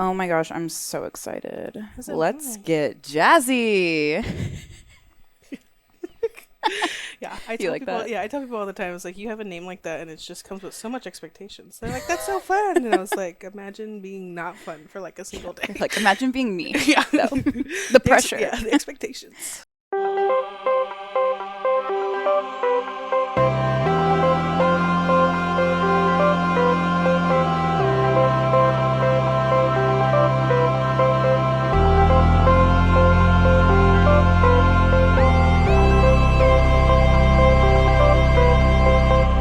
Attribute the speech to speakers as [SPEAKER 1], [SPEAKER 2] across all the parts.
[SPEAKER 1] Oh my gosh, I'm so excited.
[SPEAKER 2] Is it
[SPEAKER 1] Let's
[SPEAKER 2] fun?
[SPEAKER 1] get jazzy.
[SPEAKER 2] Yeah, I
[SPEAKER 1] You
[SPEAKER 2] tell
[SPEAKER 1] like
[SPEAKER 2] people.
[SPEAKER 1] that?
[SPEAKER 2] Yeah, I tell people all the time. It's like you have a name like that, and it just comes with so much expectations. They're like, "That's so fun," and I was like, "Imagine being not fun for like a single day."
[SPEAKER 1] Like, imagine being me,
[SPEAKER 2] Yeah,
[SPEAKER 1] though. The pressure.
[SPEAKER 2] yeah, the expectations.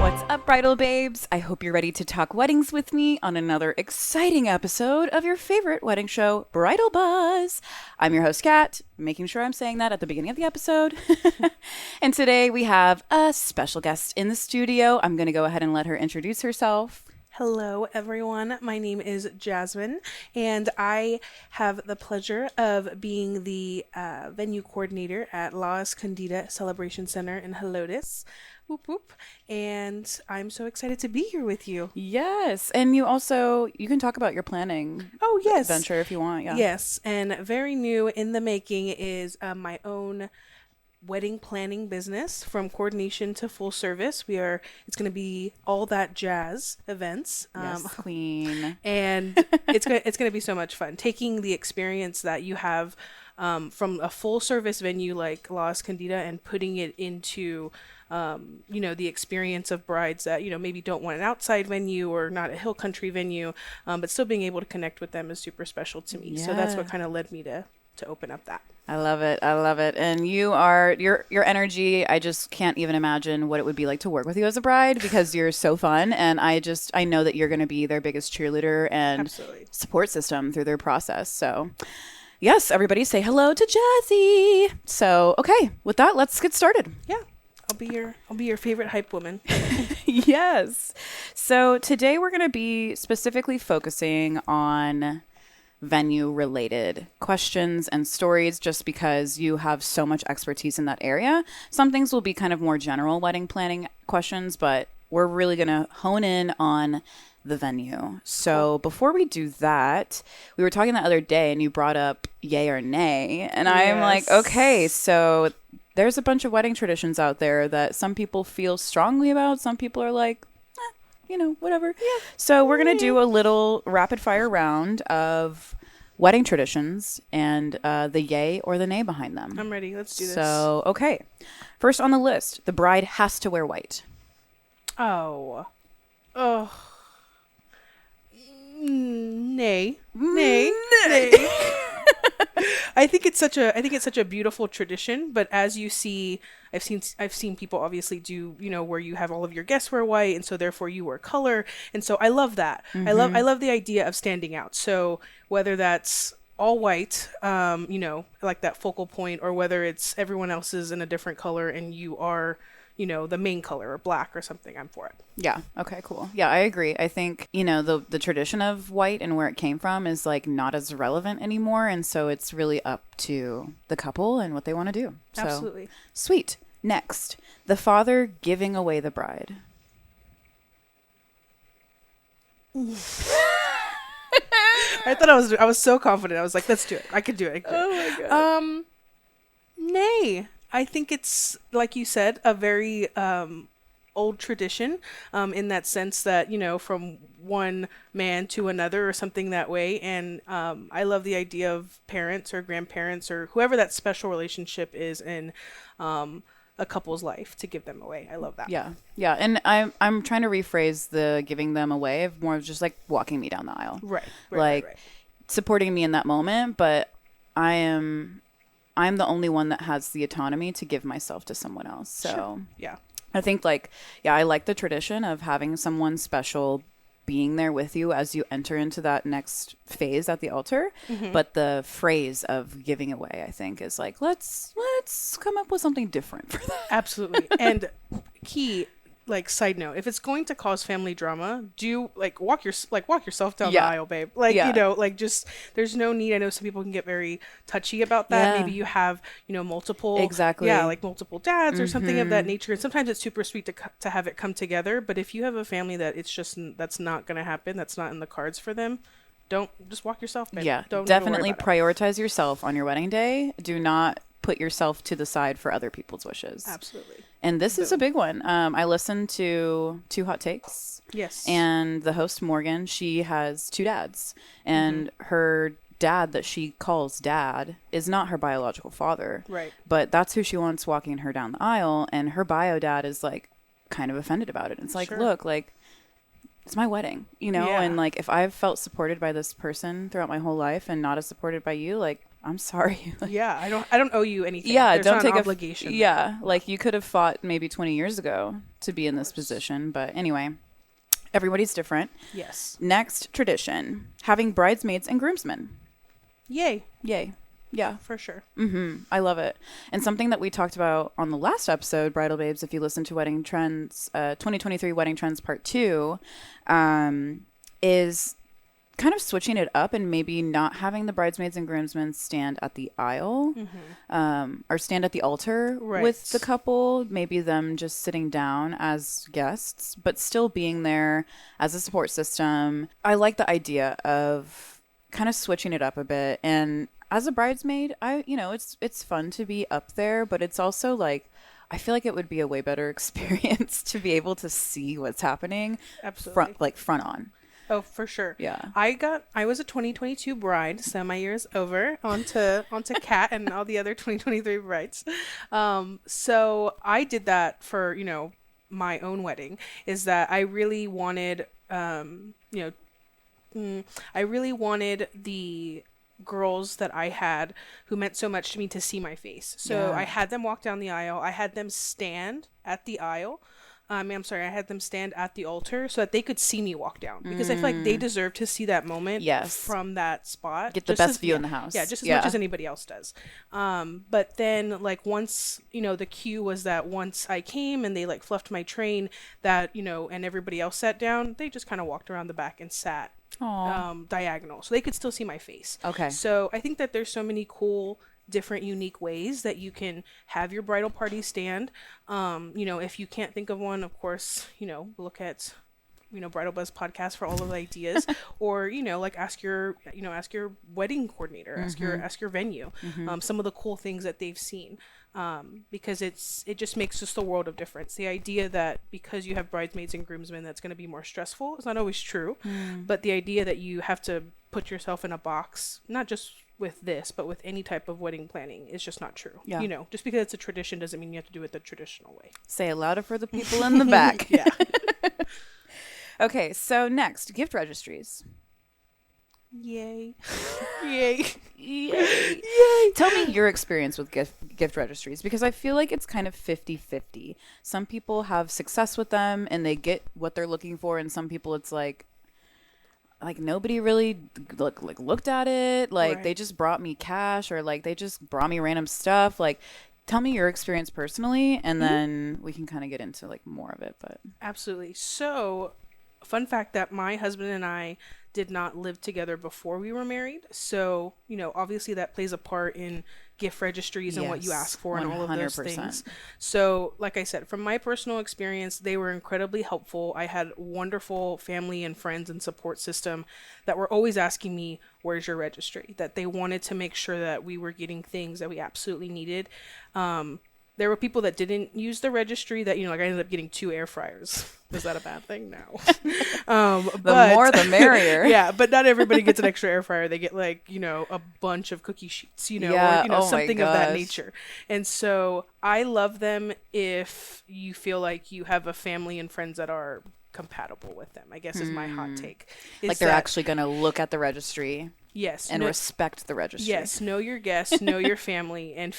[SPEAKER 1] What's up, bridal babes? I hope you're ready to talk weddings with me on another exciting episode of your favorite wedding show, Bridal Buzz. I'm your host, Kat, making sure I'm saying that at the beginning of the episode. And today we have a special guest in the studio. I'm going to go ahead and let her introduce herself.
[SPEAKER 2] Hello, everyone. My name is Jasmine, and I have the pleasure of being the venue coordinator at La Escondida Celebration Center in Helotes. Whoop whoop. And I'm so excited to be here with you.
[SPEAKER 1] Yes, and you can talk about your planning
[SPEAKER 2] Oh, yes.
[SPEAKER 1] venture if you want. Yeah.
[SPEAKER 2] Yes. And very new in the making is my own wedding planning business from coordination to full service. It's going to be all that jazz events.
[SPEAKER 1] Yes, queen.
[SPEAKER 2] And it's going to be so much fun taking the experience that you have from a full service venue like La Escondida and putting it into the experience of brides that maybe don't want an outside venue or not a hill country venue, but still being able to connect with them is super special to me. So that's
[SPEAKER 1] Yeah.
[SPEAKER 2] what kind of led me to open up that.
[SPEAKER 1] I love it. I love it. And your energy, I just can't even imagine what it would be like to work with you as a bride because you're so fun and I know that you're going to be their biggest cheerleader and
[SPEAKER 2] Absolutely.
[SPEAKER 1] support system through their process. So, yes, everybody say hello to Jazzy. So, okay, with that, let's get started.
[SPEAKER 2] Yeah. I'll be your favorite hype woman.
[SPEAKER 1] Yes. So, today we're going to be specifically focusing on venue related questions and stories just because you have so much expertise in that area. Some things will be kind of more general wedding planning questions, but we're really going to hone in on the venue. So before we do that, we were talking the other day and you brought up yay or nay. And I'm like,
[SPEAKER 2] Yes.
[SPEAKER 1] okay, so there's a bunch of wedding traditions out there that some people feel strongly about. Some people are like, whatever.
[SPEAKER 2] Yeah.
[SPEAKER 1] So we're going to do a little rapid fire round of wedding traditions and the yay or the nay behind them.
[SPEAKER 2] I'm ready. Let's do this.
[SPEAKER 1] So, okay. First on the list, the bride has to wear white.
[SPEAKER 2] Oh. Oh. Nay. Nay. Nay. I think it's such a beautiful tradition, but as you see, I've seen people obviously do, where you have all of your guests wear white and so therefore you wear color. And so I love that. I love the idea of standing out. So whether that's all white, like that focal point, or whether it's everyone else is in a different color and you are, the main color or black or something, I'm for it.
[SPEAKER 1] Yeah. Okay, cool. Yeah, I agree. I think, the tradition of white and where it came from is like not as relevant anymore. And so it's really up to the couple and what they want to do. So,
[SPEAKER 2] Absolutely.
[SPEAKER 1] sweet. Next, the father giving away the bride.
[SPEAKER 2] I thought I was so confident. I was like, let's do it. I could do it.
[SPEAKER 1] Oh my God.
[SPEAKER 2] Nay. I think it's, like you said, a very old tradition, in that sense that, from one man to another or something that way. And I love the idea of parents or grandparents or whoever that special relationship is in a couple's life to give them away. I love that.
[SPEAKER 1] Yeah. Yeah. And I'm trying to rephrase the giving them away of more of just like walking me down the aisle.
[SPEAKER 2] Right.
[SPEAKER 1] Like
[SPEAKER 2] right.
[SPEAKER 1] supporting me in that moment, but I'm the only one that has the autonomy to give myself to someone else. So
[SPEAKER 2] Sure. Yeah.
[SPEAKER 1] I think I like the tradition of having someone special being there with you as you enter into that next phase at the altar.
[SPEAKER 2] Mm-hmm.
[SPEAKER 1] But the phrase of giving away, I think, is like, let's come up with something different for that.
[SPEAKER 2] Absolutely. And key, like, side note, if it's going to cause family drama, do walk yourself down the
[SPEAKER 1] Yeah.
[SPEAKER 2] aisle, babe.
[SPEAKER 1] Yeah.
[SPEAKER 2] Just there's no need. I know some people can get very touchy about that.
[SPEAKER 1] Yeah.
[SPEAKER 2] Maybe you have, multiple,
[SPEAKER 1] Exactly.
[SPEAKER 2] yeah, like multiple dads or something of that nature. And sometimes it's super sweet to have it come together. But if you have a family that that's not going to happen, that's not in the cards for them, don't just walk yourself, babe.
[SPEAKER 1] Yeah,
[SPEAKER 2] Don't even worry
[SPEAKER 1] definitely
[SPEAKER 2] about it.
[SPEAKER 1] prioritize yourself on your wedding day. Do not put yourself to the side for other people's wishes.
[SPEAKER 2] Absolutely.
[SPEAKER 1] And this is a
[SPEAKER 2] Boom.
[SPEAKER 1] big one. I listened to Two Hot Takes,
[SPEAKER 2] Yes.
[SPEAKER 1] and the host, Morgan, she has two dads. And her dad, that she calls dad, is not her biological father.
[SPEAKER 2] Right.
[SPEAKER 1] But that's who she wants walking her down the aisle. And her bio dad is like kind of offended about it. It's like,
[SPEAKER 2] Sure.
[SPEAKER 1] look, like, it's my wedding, you know?
[SPEAKER 2] Yeah.
[SPEAKER 1] And like, if I've felt supported by this person throughout my whole life and not as supported by you, like, I'm sorry. Like,
[SPEAKER 2] Yeah, I don't owe you anything.
[SPEAKER 1] yeah,
[SPEAKER 2] There's
[SPEAKER 1] don't
[SPEAKER 2] not
[SPEAKER 1] take
[SPEAKER 2] an
[SPEAKER 1] a
[SPEAKER 2] obligation.
[SPEAKER 1] yeah, like you could have fought maybe 20 years ago to be in this position, but anyway, everybody's different.
[SPEAKER 2] Yes.
[SPEAKER 1] Next tradition, having bridesmaids and groomsmen.
[SPEAKER 2] Yay,
[SPEAKER 1] Yay. Yeah.
[SPEAKER 2] for sure.
[SPEAKER 1] I love it. And something that we talked about on the last episode, Bridal Babes, if you listen to Wedding Trends, 2023 Wedding Trends Part 2, is kind of switching it up and maybe not having the bridesmaids and groomsmen stand at the aisle or stand at the altar
[SPEAKER 2] Right.
[SPEAKER 1] with the couple, maybe them just sitting down as guests, but still being there as a support system. I like the idea of kind of switching it up a bit. And as a bridesmaid, it's fun to be up there, but it's also like, I feel like it would be a way better experience to be able to see what's happening
[SPEAKER 2] Absolutely.
[SPEAKER 1] front on.
[SPEAKER 2] Oh, for sure.
[SPEAKER 1] Yeah.
[SPEAKER 2] I was a 2022 bride, so my year is over. Onto Kat and all the other 2023 brides. So I did that for, my own wedding, is that I really wanted I really wanted the girls that I had who meant so much to me to see my face. So
[SPEAKER 1] Yeah.
[SPEAKER 2] I had them walk down the aisle. I had them stand at the aisle. I had them stand at the altar so that they could see me walk down, because I feel like they deserve to see that moment
[SPEAKER 1] Yes.
[SPEAKER 2] from that spot.
[SPEAKER 1] Get the
[SPEAKER 2] just
[SPEAKER 1] best view in the house.
[SPEAKER 2] Yeah, just as
[SPEAKER 1] Yeah.
[SPEAKER 2] much as anybody else does. But then like once, the cue was that once I came and they like fluffed my train, that, and everybody else sat down, they just kind of walked around the back and sat diagonal so they could still see my face.
[SPEAKER 1] Okay.
[SPEAKER 2] So I think that there's so many cool different unique ways that you can have your bridal party stand. If you can't think of one, of course, look at Bridal Buzz podcast for all of the ideas, or like ask your wedding coordinator, ask your venue some of the cool things that they've seen, because it just makes just a world of difference. The idea that because you have bridesmaids and groomsmen that's going to be more stressful is not always true, but the idea that you have to put yourself in a box, not just with this, but with any type of wedding planning, is just not true.
[SPEAKER 1] Yeah.
[SPEAKER 2] Just because it's a tradition doesn't mean you have to do it the traditional way.
[SPEAKER 1] Say it louder for the people in the back.
[SPEAKER 2] Yeah.
[SPEAKER 1] Okay, so next, gift registries.
[SPEAKER 2] Yay. Yay.
[SPEAKER 1] Yay. Tell me your experience with gift registries, because I feel like it's kind of 50-50. Some people have success with them and they get what they're looking for, and some people it's like nobody really looked at it. Like
[SPEAKER 2] Right.
[SPEAKER 1] they just brought me cash, or like they just brought me random stuff. Like, tell me your experience personally, and then we can kind of get into like more of it. But
[SPEAKER 2] Absolutely. So, fun fact that my husband and I did not live together before we were married. So, obviously that plays a part in gift registries and what you
[SPEAKER 1] Yes,
[SPEAKER 2] ask for and all of those
[SPEAKER 1] 100%.
[SPEAKER 2] things. So, like I said, from my personal experience, they were incredibly helpful. I had wonderful family and friends and support system that were always asking me, where's your registry? That they wanted to make sure that we were getting things that we absolutely needed. There were people that didn't use the registry that, I ended up getting 2 air fryers. Was that a bad thing? No.
[SPEAKER 1] the more the merrier.
[SPEAKER 2] Yeah, but not everybody gets an extra air fryer. They get a bunch of cookie sheets,
[SPEAKER 1] Yeah.
[SPEAKER 2] or,
[SPEAKER 1] Oh my
[SPEAKER 2] something of that
[SPEAKER 1] gosh.
[SPEAKER 2] nature. And so I love them if you feel like you have a family and friends that are compatible with them, I guess is my hot take. Is
[SPEAKER 1] Like they're
[SPEAKER 2] that-
[SPEAKER 1] actually going to look at the registry
[SPEAKER 2] yes,
[SPEAKER 1] and
[SPEAKER 2] no-
[SPEAKER 1] respect the registry.
[SPEAKER 2] Yes, know your guests, know your family, and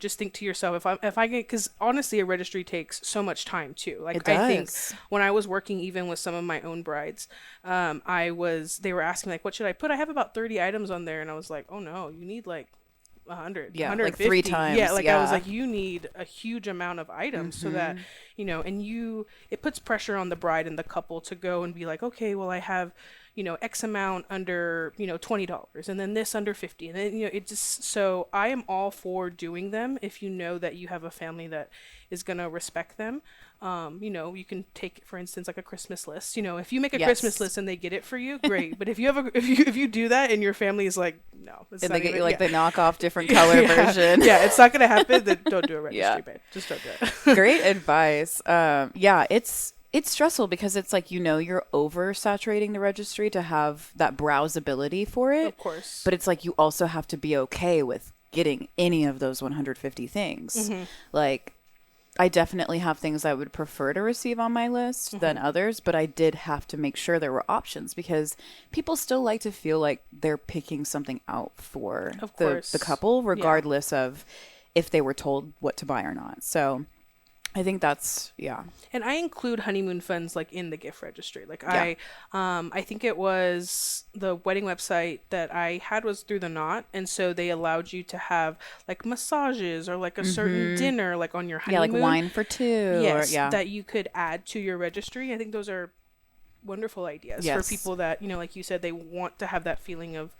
[SPEAKER 2] just think to yourself, if I get, because honestly, a registry takes so much time too. Like
[SPEAKER 1] It
[SPEAKER 2] I think
[SPEAKER 1] does.
[SPEAKER 2] when I was working, even with some of my own brides, they were asking like, what should I put? I have about 30 items on there, and I was like, oh no, you need like 100,
[SPEAKER 1] Yeah, like
[SPEAKER 2] 150.
[SPEAKER 1] 3 times,
[SPEAKER 2] Yeah, like I was
[SPEAKER 1] yeah.
[SPEAKER 2] like, you need a huge amount of items so that it puts pressure on the bride and the couple to go and be like, okay, well I have X amount under, $20, and then this under 50, and then, it just, so I am all for doing them if you know that you have a family that is going to respect them. You can take, for instance, like a Christmas list. If you make a Christmas list and they get it for you, great. But if you have if you do that and your family is like, no, it's
[SPEAKER 1] and
[SPEAKER 2] not
[SPEAKER 1] they get
[SPEAKER 2] even,
[SPEAKER 1] you like the knockoff different color version.
[SPEAKER 2] Yeah, it's not gonna happen. Then don't do a registry, babe. Just don't do it.
[SPEAKER 1] Great advice. It's stressful because it's like, you're oversaturating the registry to have that browsability for it.
[SPEAKER 2] Of course.
[SPEAKER 1] But it's like you also have to be okay with getting any of those 150 things. Like, I definitely have things I would prefer to receive on my list than others, but I did have to make sure there were options because people still like to feel like they're picking something out for the couple, regardless of if they were told what to buy or not. So I think that's,
[SPEAKER 2] And I include honeymoon funds like in the gift registry. Like I think it was the wedding website that I had was through the Knot, and so they allowed you to have like massages or like a certain dinner like on your honeymoon.
[SPEAKER 1] Yeah, like wine for two.
[SPEAKER 2] Yes,
[SPEAKER 1] or,
[SPEAKER 2] that you could add to your registry. I think those are wonderful ideas for people that, like you said, they want to have that feeling of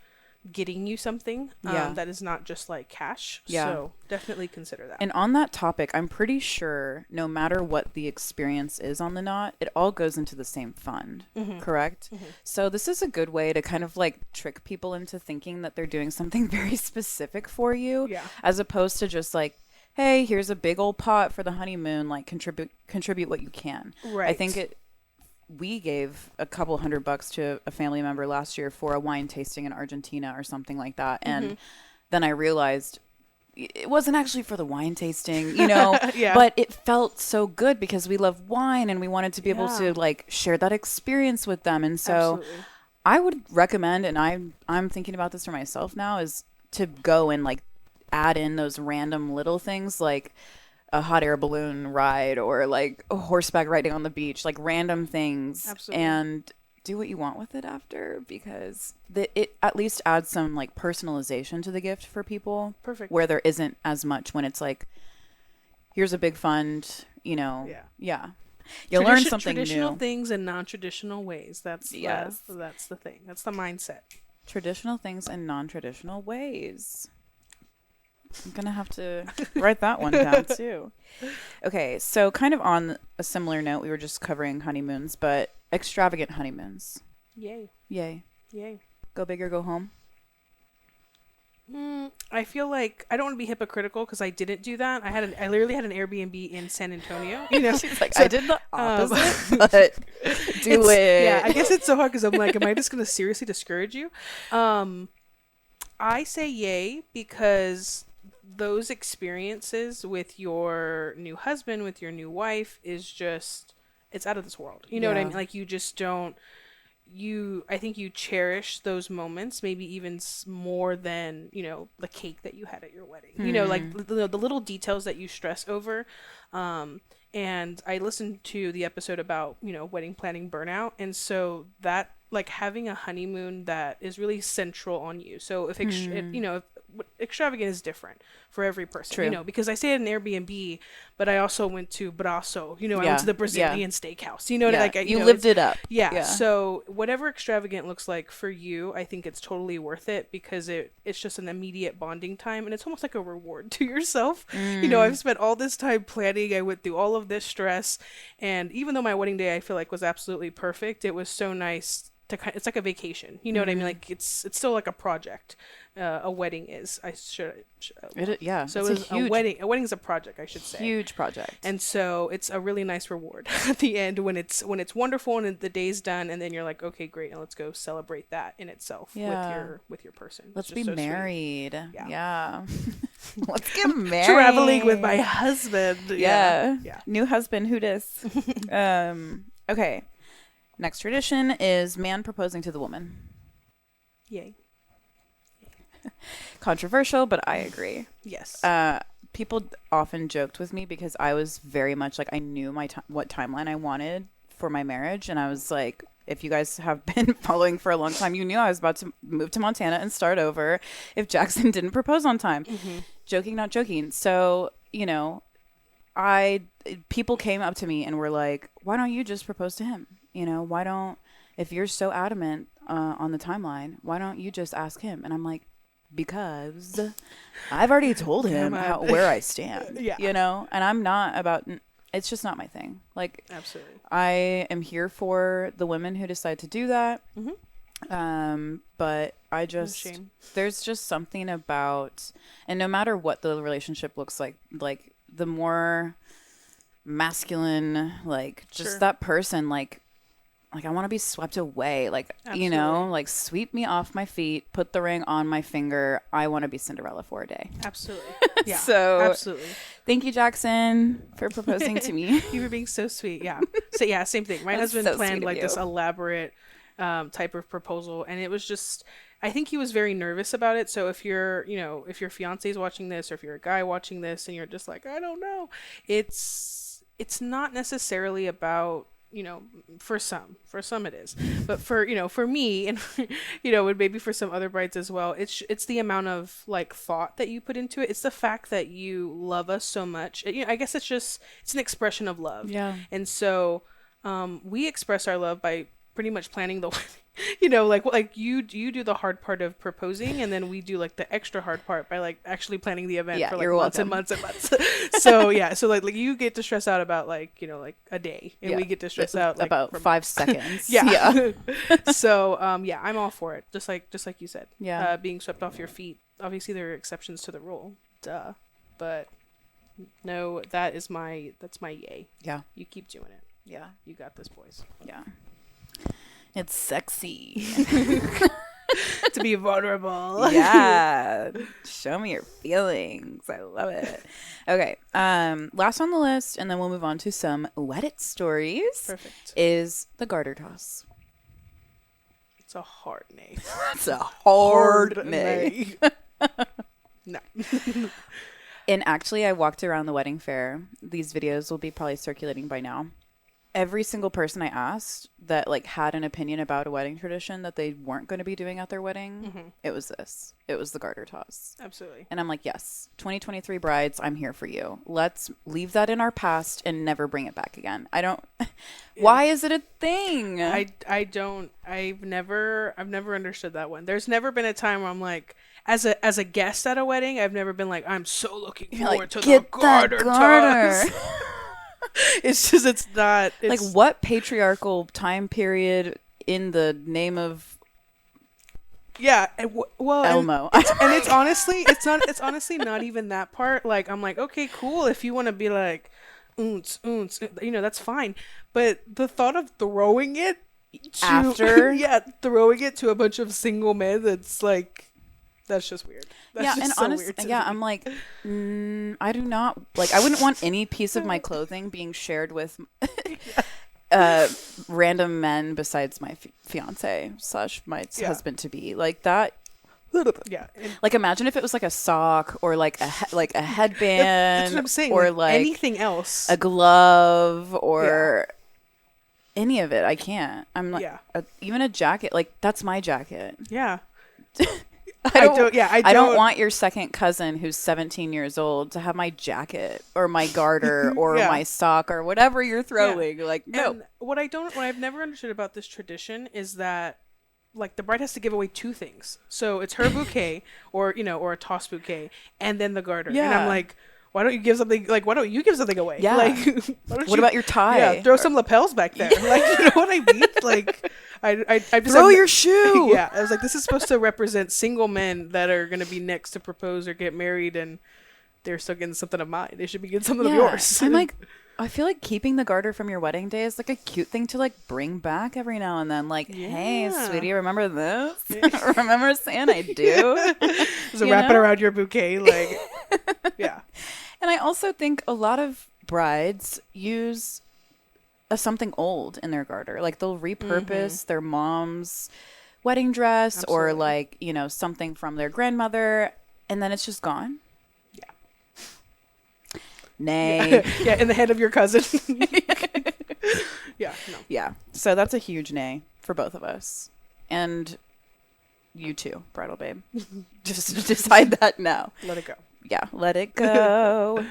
[SPEAKER 2] getting you something that is not just like cash. So definitely consider that.
[SPEAKER 1] And on that topic, I'm pretty sure no matter what the experience is on the Knot, it all goes into the same fund, correct? So this is a good way to kind of like trick people into thinking that they're doing something very specific for you, as opposed to just like, hey, here's a big old pot for the honeymoon, like contribute what you can.
[SPEAKER 2] Right.
[SPEAKER 1] I think we gave a couple $100 to a family member last year for a wine tasting in Argentina or something like that. And then I realized it wasn't actually for the wine tasting, but it felt so good because we love wine and we wanted to be able to like share that experience with them. And so I would recommend, and I'm thinking about this for myself now, is to go and like add in those random little things like a hot air balloon ride or like a horseback riding on the beach, like random things.
[SPEAKER 2] Absolutely.
[SPEAKER 1] And do what you want with it after, because it at least adds some like personalization to the gift for people.
[SPEAKER 2] Perfect.
[SPEAKER 1] Where there isn't as much when it's like, here's a big fund, You'll learn something
[SPEAKER 2] traditional
[SPEAKER 1] new.
[SPEAKER 2] things in non-traditional ways. That's that's the thing. That's the mindset.
[SPEAKER 1] Traditional things in non-traditional ways. I'm going to have to write that one down too. Okay, so kind of on a similar note, we were just covering honeymoons, but extravagant honeymoons.
[SPEAKER 2] Yay.
[SPEAKER 1] Yay.
[SPEAKER 2] Yay.
[SPEAKER 1] Go big or go home?
[SPEAKER 2] I feel like I don't want to be hypocritical because I didn't do that. I literally had an Airbnb in San Antonio.
[SPEAKER 1] She's like, I did the opposite, but do it.
[SPEAKER 2] Yeah, I guess it's so hard because I'm like, am I just going to seriously discourage you? I say yay because those experiences with your new husband, with your new wife, is just, it's out of this world. You know what I mean? Like, you just don't, I think you cherish those moments, maybe even more than, the cake that you had at your wedding. Like the little details that you stress over. And I listened to the episode about, wedding planning burnout. And so that, like, having a honeymoon that is really central on you. So if, if extravagant is different for every person,
[SPEAKER 1] True.
[SPEAKER 2] Because I stayed at an Airbnb, but I also went to Brasso, I went to the Brazilian steakhouse, like,
[SPEAKER 1] you lived it up.
[SPEAKER 2] Yeah. So whatever extravagant looks like for you, I think it's totally worth it because it's just an immediate bonding time. And it's almost like a reward to yourself. I've spent all this time planning. I went through all of this stress. And even though my wedding day, I feel like was absolutely perfect, it was so nice it's like a vacation. You know what I mean? Like it's still like a project. A wedding is. So it was a wedding. A wedding is a project, I should say.
[SPEAKER 1] Huge project.
[SPEAKER 2] And so it's a really nice reward at the end when it's wonderful and the day's done, and then you're like, okay, great, now let's go celebrate that in itself with your person.
[SPEAKER 1] Let's be married.
[SPEAKER 2] Sweet.
[SPEAKER 1] Yeah. Let's get married.
[SPEAKER 2] Traveling with my husband.
[SPEAKER 1] Yeah. New husband. Who dis? Okay. Next tradition is man proposing to the woman.
[SPEAKER 2] Yay.
[SPEAKER 1] Controversial, but I agree.
[SPEAKER 2] Yes.
[SPEAKER 1] People often joked with me because I was very much like, I knew what timeline I wanted for my marriage. And I was like, if you guys have been following for a long time, you knew I was about to move to Montana and start over if Jackson didn't propose on time. Joking, not joking. So, people came up to me and were like, why don't you just propose to him? If you're so adamant, on the timeline. Why don't you just ask him? And I'm like, because I've already told him where I stand,
[SPEAKER 2] Yeah.
[SPEAKER 1] you know, and I'm not about, it's just not my thing. Like,
[SPEAKER 2] Absolutely.
[SPEAKER 1] I am here for the women who decide to do that.
[SPEAKER 2] Mm-hmm.
[SPEAKER 1] But I just,
[SPEAKER 2] shame.
[SPEAKER 1] there's just something about, and no matter what the relationship looks like the more masculine, like just
[SPEAKER 2] Sure.
[SPEAKER 1] that person, like I want to be swept away. Like, you know,
[SPEAKER 2] Absolutely.
[SPEAKER 1] like sweep me off my feet, put the ring on my finger. I want to be Cinderella for a day.
[SPEAKER 2] Absolutely. Yeah.
[SPEAKER 1] So
[SPEAKER 2] absolutely.
[SPEAKER 1] thank you, Jackson, for proposing to me.
[SPEAKER 2] You were being so sweet. Yeah. So yeah, same thing. My
[SPEAKER 1] That's
[SPEAKER 2] husband
[SPEAKER 1] so
[SPEAKER 2] planned
[SPEAKER 1] sweet of
[SPEAKER 2] like
[SPEAKER 1] you.
[SPEAKER 2] this elaborate type of proposal, and it was just, I think he was very nervous about it. So if you're, you know, if your fiance is watching this, or if you're a guy watching this and you're just like, I don't know, it's not necessarily about, you know, for some it is, but for, you know, for me and you know, and maybe for some other brides as well, it's the amount of like thought that you put into it. It's the fact that you love us so much. You know, I guess it's an expression of love.
[SPEAKER 1] Yeah.
[SPEAKER 2] And so we express our love by pretty much planning the wedding. You know, like you do the hard part of proposing, and then we do like the extra hard part by like actually planning the event for like
[SPEAKER 1] you're
[SPEAKER 2] months and
[SPEAKER 1] welcome.
[SPEAKER 2] months and months. So yeah, so like you get to stress out about like, you know, like a day, and we get to stress out like
[SPEAKER 1] about 5 seconds.
[SPEAKER 2] yeah. So yeah, I'm all for it. Just like you said.
[SPEAKER 1] Yeah.
[SPEAKER 2] Being swept off your feet. Obviously there are exceptions to the rule. Duh. But no, that's my yay.
[SPEAKER 1] Yeah.
[SPEAKER 2] You keep doing it.
[SPEAKER 1] Yeah.
[SPEAKER 2] You got this, boys.
[SPEAKER 1] Yeah. It's sexy.
[SPEAKER 2] To be vulnerable.
[SPEAKER 1] Yeah. Show me your feelings. I love it. Okay. Last on the list, and then we'll move on to some wedded stories.
[SPEAKER 2] Perfect.
[SPEAKER 1] Is the garter toss.
[SPEAKER 2] It's a hard nay.
[SPEAKER 1] That's a hard nay.
[SPEAKER 2] No.
[SPEAKER 1] And actually, I walked around the wedding fair. These videos will be probably circulating by now. Every single person I asked that like had an opinion about a wedding tradition that they weren't going to be doing at their wedding, it was this. It was the garter toss.
[SPEAKER 2] Absolutely.
[SPEAKER 1] And I'm like, yes, 2023 brides, I'm here for you. Let's leave that in our past and never bring it back again. I don't. Why is it a thing?
[SPEAKER 2] I've never understood that one. There's never been a time where I'm like, as a guest at a wedding, I've never been like, I'm so looking forward to the garter toss. It's just, it's not.
[SPEAKER 1] Like, what patriarchal time period in the name of
[SPEAKER 2] yeah, well,
[SPEAKER 1] Elmo?
[SPEAKER 2] and it's honestly not even that part. Like, I'm like, okay, cool. If you want to be like, oons, you know, that's fine. But the thought of throwing it
[SPEAKER 1] After?
[SPEAKER 2] yeah, throwing it to a bunch of single men, that's like, that's just weird. That's
[SPEAKER 1] Yeah,
[SPEAKER 2] just
[SPEAKER 1] and
[SPEAKER 2] so
[SPEAKER 1] honestly,
[SPEAKER 2] weird to
[SPEAKER 1] yeah,
[SPEAKER 2] me.
[SPEAKER 1] I'm like, I do not like. I wouldn't want any piece of my clothing being shared with random men besides my fiance / my husband to be like that.
[SPEAKER 2] Yeah,
[SPEAKER 1] Like, imagine if it was like a sock or like a headband.
[SPEAKER 2] that's what I'm saying.
[SPEAKER 1] Or
[SPEAKER 2] like
[SPEAKER 1] like
[SPEAKER 2] anything else.
[SPEAKER 1] a glove or any of it. I can't. I'm like,
[SPEAKER 2] Yeah.
[SPEAKER 1] Even a jacket. Like, that's my jacket.
[SPEAKER 2] Yeah.
[SPEAKER 1] I don't
[SPEAKER 2] don't
[SPEAKER 1] want your second cousin who's 17 years old to have my jacket or my garter or
[SPEAKER 2] Yeah.
[SPEAKER 1] my sock or whatever you're throwing. Like, no.
[SPEAKER 2] And what I've never understood about this tradition is that, like, the bride has to give away two things. So it's her bouquet or, you know, or a toss bouquet, and then the garter. And
[SPEAKER 1] Yeah.
[SPEAKER 2] I'm like, why don't you give something away?
[SPEAKER 1] Yeah.
[SPEAKER 2] Like,
[SPEAKER 1] What about your tie?
[SPEAKER 2] Yeah, throw some lapels back there. Like, you know what I mean? Like, I just
[SPEAKER 1] Throw your shoe.
[SPEAKER 2] Yeah, I was like, this is supposed to represent single men that are going to be next to propose or get married, and they're still getting something of mine. They should be getting something of yours.
[SPEAKER 1] I'm like, I feel like keeping the garter from your wedding day is like a cute thing to like bring back every now and then. Like, hey,
[SPEAKER 2] Yeah.
[SPEAKER 1] sweetie, remember this? Remember saying I do?
[SPEAKER 2] so
[SPEAKER 1] you
[SPEAKER 2] wrap it
[SPEAKER 1] know?
[SPEAKER 2] around your bouquet, like, yeah.
[SPEAKER 1] And I also think a lot of brides use something old in their garter. Like, they'll repurpose their mom's wedding dress or
[SPEAKER 2] Absolutely.
[SPEAKER 1] like, you know, something from their grandmother, and then it's just gone.
[SPEAKER 2] Yeah.
[SPEAKER 1] Nay.
[SPEAKER 2] Yeah, in the head of your cousin. Yeah, no.
[SPEAKER 1] Yeah. So that's a huge nay for both of us. And you too, bridal babe. Just decide that now.
[SPEAKER 2] Let it go.
[SPEAKER 1] Yeah, let it go.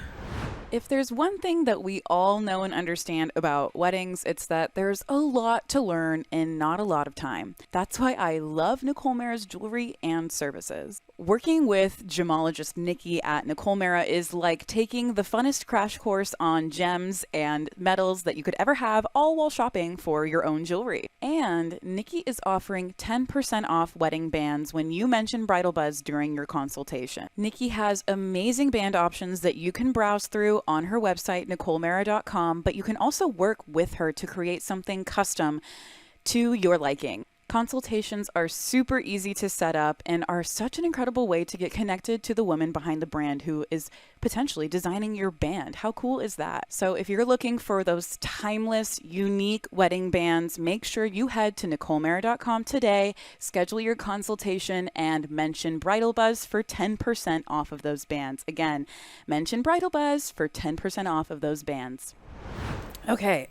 [SPEAKER 1] If there's one thing that we all know and understand about weddings, it's that there's a lot to learn in not a lot of time. That's why I love Nicole Mara's jewelry and services. Working with gemologist Nikki at Nicole Mara is like taking the funnest crash course on gems and metals that you could ever have, all while shopping for your own jewelry. And Nikki is offering 10% off wedding bands when you mention Bridal Buzz during your consultation. Nikki has amazing band options that you can browse through on her website, NicoleMara.com, but you can also work with her to create something custom to your liking. Consultations are super easy to set up and are such an incredible way to get connected to the woman behind the brand who is potentially designing your band. How cool is that? So if you're looking for those timeless, unique wedding bands, make sure you head to NicoleMara.com today, schedule your consultation, and mention Bridal Buzz for 10% off of those bands. Again, mention Bridal Buzz for 10% off of those bands. Okay.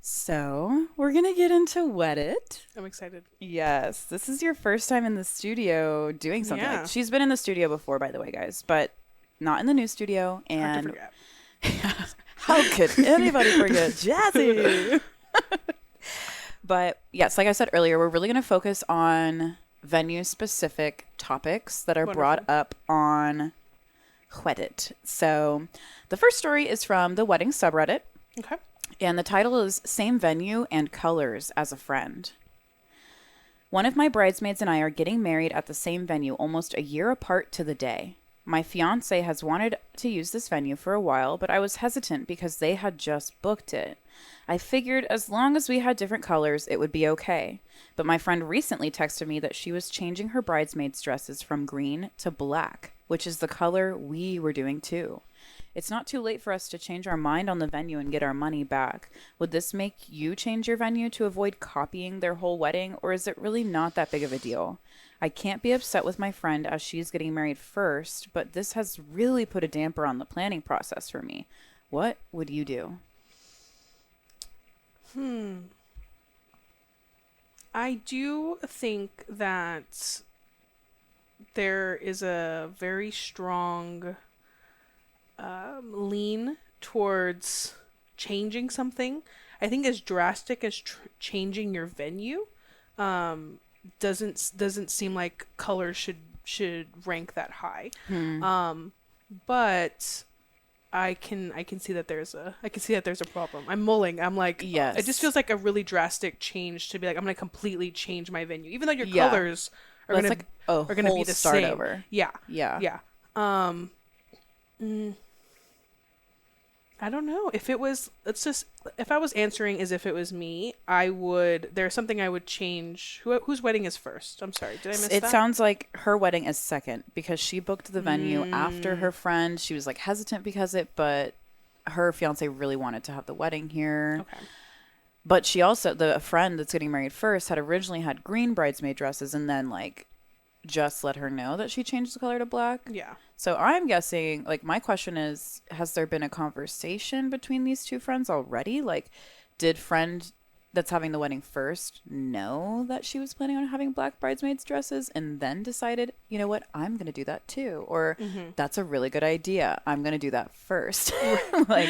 [SPEAKER 1] So, we're going to get into Wet It.
[SPEAKER 2] I'm excited.
[SPEAKER 1] Yes, this is your first time in the studio doing something.
[SPEAKER 2] Yeah.
[SPEAKER 1] Like, she's been in the studio before, by the way, guys, but not in the new studio.
[SPEAKER 2] Hard to
[SPEAKER 1] And
[SPEAKER 2] forget.
[SPEAKER 1] how could anybody forget Jazzy? But yes, like I said earlier, we're really going to focus on venue-specific topics that are brought
[SPEAKER 2] Wonderful.
[SPEAKER 1] up on Wet It. So, the first story is from the wedding subreddit.
[SPEAKER 2] Okay.
[SPEAKER 1] And the title is Same Venue and Colors as a Friend. One of my bridesmaids and I are getting married at the same venue almost a year apart to the day. My fiance has wanted to use this venue for a while, but I was hesitant because they had just booked it. I figured as long as we had different colors, it would be okay. But my friend recently texted me that she was changing her bridesmaids' dresses from green to black, which is the color we were doing too. It's not too late for us to change our mind on the venue and get our money back. Would this make you change your venue to avoid copying their whole wedding, or is it really not that big of a deal? I can't be upset with my friend as she's getting married first, but this has really put a damper on the planning process for me. What would you do?
[SPEAKER 2] I do think that there is a very strong lean towards changing something. I think as drastic as changing your venue doesn't seem like colors should rank that high. But I can see that there's a problem. I'm mulling. I'm like,
[SPEAKER 1] Yes.
[SPEAKER 2] it just feels like a really drastic change to be like, I'm gonna completely change my venue, even though your
[SPEAKER 1] Yeah.
[SPEAKER 2] colors are
[SPEAKER 1] Well,
[SPEAKER 2] gonna
[SPEAKER 1] it's like a
[SPEAKER 2] are gonna be
[SPEAKER 1] whole
[SPEAKER 2] the
[SPEAKER 1] start
[SPEAKER 2] same.
[SPEAKER 1] over.
[SPEAKER 2] Yeah,
[SPEAKER 1] Yeah.
[SPEAKER 2] yeah. I don't know if it was. If I was answering as if it was me, I would. There's something I would change. Whose wedding is first? I'm sorry. Did I miss
[SPEAKER 1] It
[SPEAKER 2] that?
[SPEAKER 1] sounds like her wedding is second because she booked the venue after her friend. She was like hesitant because but her fiance really wanted to have the wedding here.
[SPEAKER 2] Okay.
[SPEAKER 1] But she also, the friend that's getting married first, had originally had green bridesmaid dresses and then like just let her know that she changed the color to black.
[SPEAKER 2] Yeah.
[SPEAKER 1] So I'm guessing, like, my question is, has there been a conversation between these two friends already? Like, did friend that's having the wedding first know that she was planning on having black bridesmaids dresses and then decided, you know what, I'm going to do that too? Or that's a really good idea. I'm going to do that first. Like,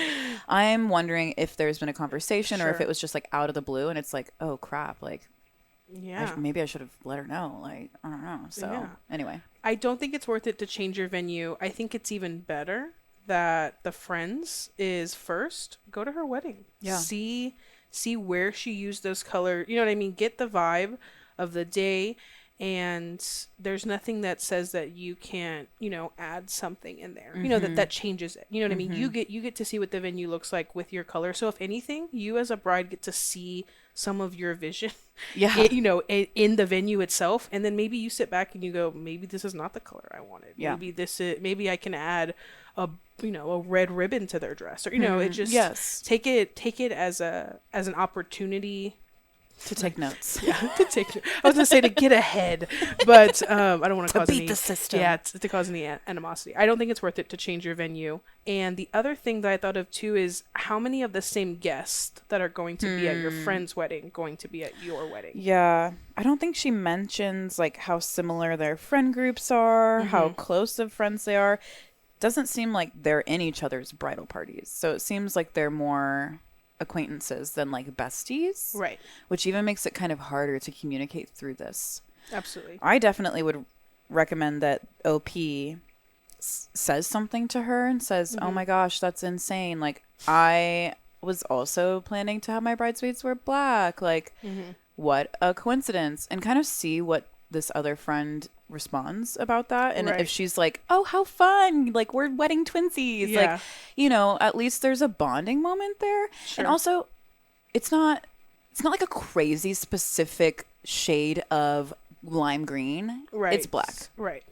[SPEAKER 1] I'm wondering if there's been a conversation or if
[SPEAKER 2] Sure.
[SPEAKER 1] it was just like out of the blue and it's like, oh crap, like,
[SPEAKER 2] Yeah.
[SPEAKER 1] maybe I should have let her know. Like, I don't know. So
[SPEAKER 2] Yeah.
[SPEAKER 1] anyway.
[SPEAKER 2] I don't think it's worth it to change your venue. I think it's even better that the friends is first. Go to her wedding.
[SPEAKER 1] Yeah.
[SPEAKER 2] See where she used those color. You know what I mean? Get the vibe of the day. And there's nothing that says that you can't, add something in there. That changes it. You know what I mean? You get to see what the venue looks like with your color. So if anything, you as a bride get to see some of your vision.
[SPEAKER 1] Yeah.
[SPEAKER 2] In the venue itself, and then maybe you sit back and you go, maybe this is not the color I wanted.
[SPEAKER 1] Yeah.
[SPEAKER 2] Maybe I can add a red ribbon to their dress, or it just
[SPEAKER 1] Yes.
[SPEAKER 2] take it as an opportunity
[SPEAKER 1] To take notes.
[SPEAKER 2] yeah, to take. I was gonna say to get ahead, but I don't want to cause
[SPEAKER 1] beat
[SPEAKER 2] any,
[SPEAKER 1] the system.
[SPEAKER 2] Yeah, to cause any animosity. I don't think it's worth it to change your venue. And the other thing that I thought of too is how many of the same guests that are going to be at your friend's wedding going to be at your wedding.
[SPEAKER 1] Yeah. I don't think she mentions like how similar their friend groups are, how close of friends they are. doesn't seem like they're in each other's bridal parties. So it seems like they're more acquaintances than like besties,
[SPEAKER 2] Right.
[SPEAKER 1] which even makes it kind of harder to communicate through this.
[SPEAKER 2] Absolutely.
[SPEAKER 1] I definitely would recommend that OP says something to her and says, "Oh my gosh, that's insane. Like, I was also planning to have my bridesmaids wear black. Like, what a coincidence." And kind of see what this other friend responds about that. And if she's like, "Oh, how fun. Like, we're wedding twinsies."
[SPEAKER 2] Yeah.
[SPEAKER 1] Like, you know, at least there's a bonding moment there.
[SPEAKER 2] Sure.
[SPEAKER 1] And also, it's not like a crazy specific shade of lime green.
[SPEAKER 2] Right.
[SPEAKER 1] It's black.
[SPEAKER 2] Right.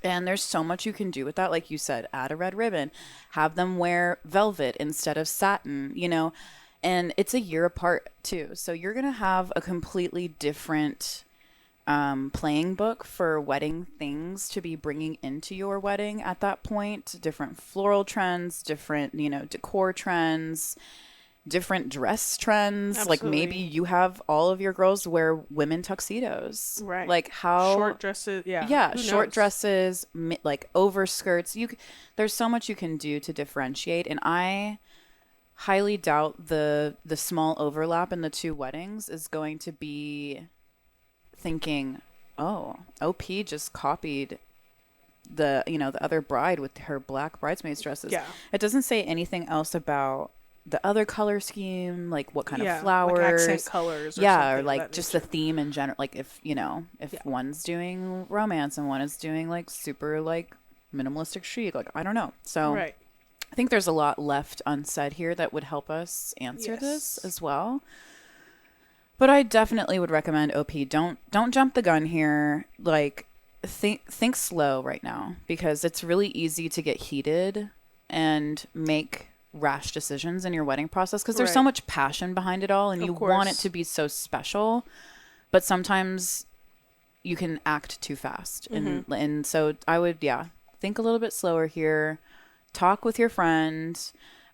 [SPEAKER 1] And there's so much you can do with that. Like you said, add a red ribbon, have them wear velvet instead of satin, you know, and it's a year apart too. So you're going to have a completely different playing book for wedding things to be bringing into your wedding at that point. Different floral trends, different, you know, decor trends, different dress trends.
[SPEAKER 2] Absolutely.
[SPEAKER 1] Like maybe you have all of your girls wear women tuxedos.
[SPEAKER 2] Right.
[SPEAKER 1] Like how
[SPEAKER 2] short dresses. Yeah.
[SPEAKER 1] yeah,
[SPEAKER 2] Who
[SPEAKER 1] short
[SPEAKER 2] knows?
[SPEAKER 1] dresses, like overskirts. There's so much you can do to differentiate, and I highly doubt the small overlap in the two weddings is going to be thinking, "Oh, OP just copied the other bride with her black bridesmaids dresses."
[SPEAKER 2] Yeah.
[SPEAKER 1] It doesn't say anything else about the other color scheme, like what kind of
[SPEAKER 2] Like
[SPEAKER 1] flowers,
[SPEAKER 2] accent colors. Or
[SPEAKER 1] yeah,
[SPEAKER 2] something
[SPEAKER 1] or
[SPEAKER 2] of
[SPEAKER 1] like
[SPEAKER 2] that
[SPEAKER 1] just
[SPEAKER 2] nature.
[SPEAKER 1] the theme in general. Like if one's doing romance and one is doing like super like minimalistic chic, like I don't know. So
[SPEAKER 2] Right.
[SPEAKER 1] I think there's a lot left unsaid here that would help us answer this
[SPEAKER 2] Yes.
[SPEAKER 1] as well. But I definitely would recommend OP. Don't jump the gun here. Like think slow right now because it's really easy to get heated and make rash decisions in your wedding process because there's so
[SPEAKER 2] Right.
[SPEAKER 1] much passion behind it all and
[SPEAKER 2] Of
[SPEAKER 1] you want it
[SPEAKER 2] course.
[SPEAKER 1] to be so special, but sometimes you can act too fast. And so I would think a little bit slower here. Talk with your friend.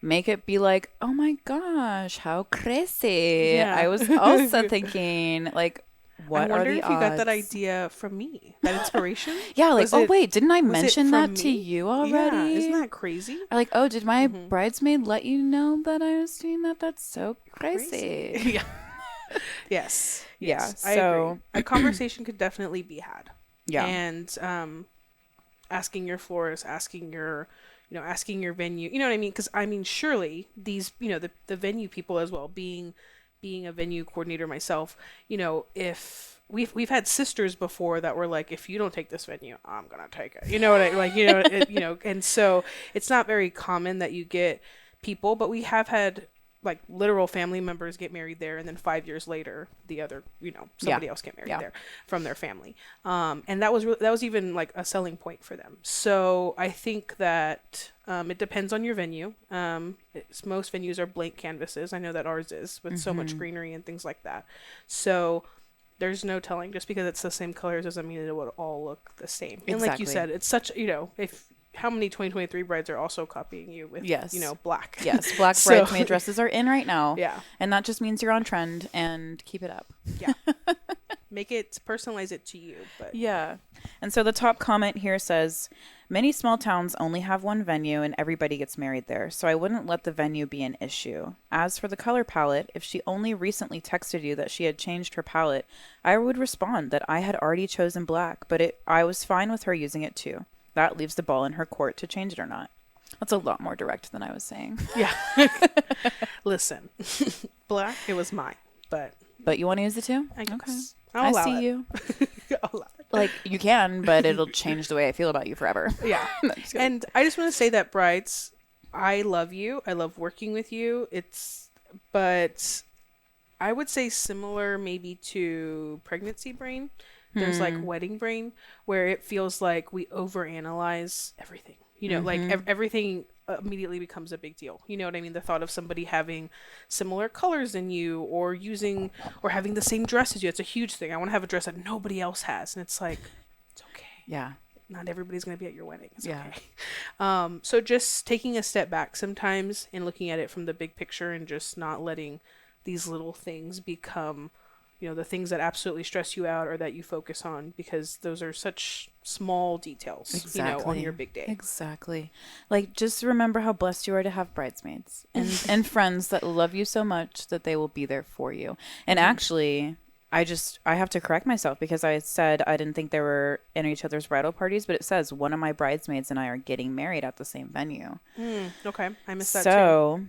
[SPEAKER 1] Make it be like, "Oh my gosh, how crazy."
[SPEAKER 2] Yeah.
[SPEAKER 1] I was also thinking like, what
[SPEAKER 2] I
[SPEAKER 1] are
[SPEAKER 2] wonder
[SPEAKER 1] the
[SPEAKER 2] if you got that
[SPEAKER 1] odds?
[SPEAKER 2] idea from me. That inspiration.
[SPEAKER 1] Yeah, like,
[SPEAKER 2] Was
[SPEAKER 1] oh
[SPEAKER 2] it-
[SPEAKER 1] wait, didn't I
[SPEAKER 2] was it
[SPEAKER 1] mention
[SPEAKER 2] from
[SPEAKER 1] that to
[SPEAKER 2] me?
[SPEAKER 1] you
[SPEAKER 2] Yeah.
[SPEAKER 1] already?
[SPEAKER 2] Isn't that crazy?
[SPEAKER 1] Or like, oh, did my bridesmaid let you know that I was doing that? That's so crazy.
[SPEAKER 2] Yeah. Yes.
[SPEAKER 1] Yeah,
[SPEAKER 2] Yes. I
[SPEAKER 1] so-
[SPEAKER 2] agree. A conversation could definitely be had.
[SPEAKER 1] Yeah.
[SPEAKER 2] And asking your florist, asking your venue, you know what I mean? Because I mean, surely these, the venue people as well, being a venue coordinator myself, if we've had sisters before that were like, if you don't take this venue, I'm gonna take it. You know what I like? And so it's not very common that you get people, but we have had like literal family members get married there, and then 5 years later, the other, somebody else get married there from their family. And that was even like a selling point for them. So I think that it depends on your venue. Most venues are blank canvases. I know that ours is with so much greenery and things like that. So there's no telling. Just because it's the same colors doesn't mean it would all look the same. And like you
[SPEAKER 1] Exactly.
[SPEAKER 2] said, it's such, how many 2023 brides are also copying you with,
[SPEAKER 1] Yes.
[SPEAKER 2] black?
[SPEAKER 1] Yes, black
[SPEAKER 2] So-
[SPEAKER 1] bridesmaid dresses are in right now.
[SPEAKER 2] Yeah.
[SPEAKER 1] And that just means you're on trend and keep it up.
[SPEAKER 2] Yeah. Personalize it to you. But
[SPEAKER 1] Yeah. And so the top comment here says, "Many small towns only have one venue and everybody gets married there, so I wouldn't let the venue be an issue. As for the color palette, if she only recently texted you that she had changed her palette, I would respond that I had already chosen black, but I was fine with her using it too. That leaves the ball in her court to change it or not." That's a lot more direct than I was saying.
[SPEAKER 2] yeah. Listen, black, it was mine, but
[SPEAKER 1] But you want to use it too?
[SPEAKER 2] I guess.
[SPEAKER 1] Okay.
[SPEAKER 2] I'll
[SPEAKER 1] I
[SPEAKER 2] allow
[SPEAKER 1] see
[SPEAKER 2] it.
[SPEAKER 1] you.
[SPEAKER 2] I'll allow it.
[SPEAKER 1] Like, you can, but it'll change the way I feel about you forever.
[SPEAKER 2] Yeah.
[SPEAKER 1] Just kidding.
[SPEAKER 2] And I just want to say that brides, I love you. I love working with you. But I would say similar maybe to pregnancy brain. There's like wedding brain where it feels like we overanalyze everything. Like everything immediately becomes a big deal. You know what I mean? The thought of somebody having similar colors than you or having the same dress as you. It's a huge thing. I want to have a dress that nobody else has. And it's like, it's okay.
[SPEAKER 1] Yeah.
[SPEAKER 2] Not everybody's going to be at your wedding. It's
[SPEAKER 1] Yeah.
[SPEAKER 2] okay. So just taking a step back sometimes and looking at it from the big picture and just not letting these little things become the things that absolutely stress you out or that you focus on, because those are such small details, on
[SPEAKER 1] Exactly.
[SPEAKER 2] your big day.
[SPEAKER 1] Exactly. Like, just remember how blessed you are to have bridesmaids and friends that love you so much that they will be there for you. And actually, I have to correct myself because I said I didn't think they were in each other's bridal parties, but it says one of my bridesmaids and I are getting married at the same venue.
[SPEAKER 2] Okay, I missed that too.
[SPEAKER 1] So,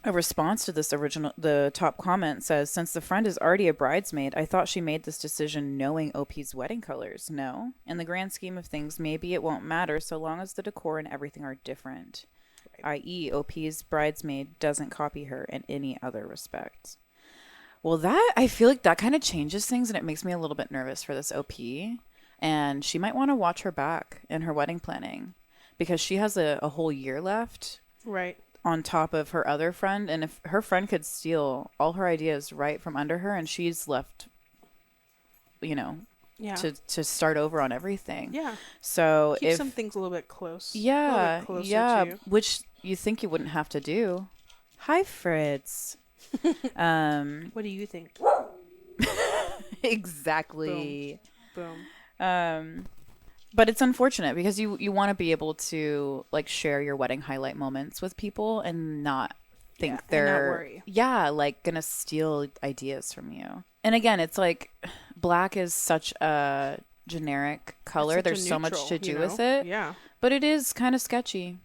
[SPEAKER 1] a response to the top comment says, since the friend is already a bridesmaid, I thought she made this decision knowing OP's wedding colors. No. In the grand scheme of things, maybe it won't matter so long as the decor and everything are different.
[SPEAKER 2] Right.
[SPEAKER 1] I.e., OP's bridesmaid doesn't copy her in any other respect. Well, that, I feel like that kind of changes things and it makes me a little bit nervous for this OP. And she might want to watch her back in her wedding planning because she has a whole year left
[SPEAKER 2] Right.
[SPEAKER 1] on top of her other friend. And if her friend could steal all her ideas right from under her and she's left,
[SPEAKER 2] Yeah.
[SPEAKER 1] to start over on everything.
[SPEAKER 2] Yeah.
[SPEAKER 1] So
[SPEAKER 2] Keep
[SPEAKER 1] if,
[SPEAKER 2] some things a little bit close. A
[SPEAKER 1] yeah,
[SPEAKER 2] little bit closer
[SPEAKER 1] yeah,
[SPEAKER 2] to you.
[SPEAKER 1] which you think you wouldn't have to do. Hi, Fritz.
[SPEAKER 2] What do you think?
[SPEAKER 1] Exactly.
[SPEAKER 2] Boom.
[SPEAKER 1] But it's unfortunate because you want to be able to like share your wedding highlight moments with people and not think
[SPEAKER 2] Yeah, and not
[SPEAKER 1] they're
[SPEAKER 2] worry.
[SPEAKER 1] like gonna steal ideas from you. And again, it's like black is such a generic color.
[SPEAKER 2] Such a
[SPEAKER 1] There's so much
[SPEAKER 2] neutral,
[SPEAKER 1] to do with it.
[SPEAKER 2] Yeah.
[SPEAKER 1] But it is kind of sketchy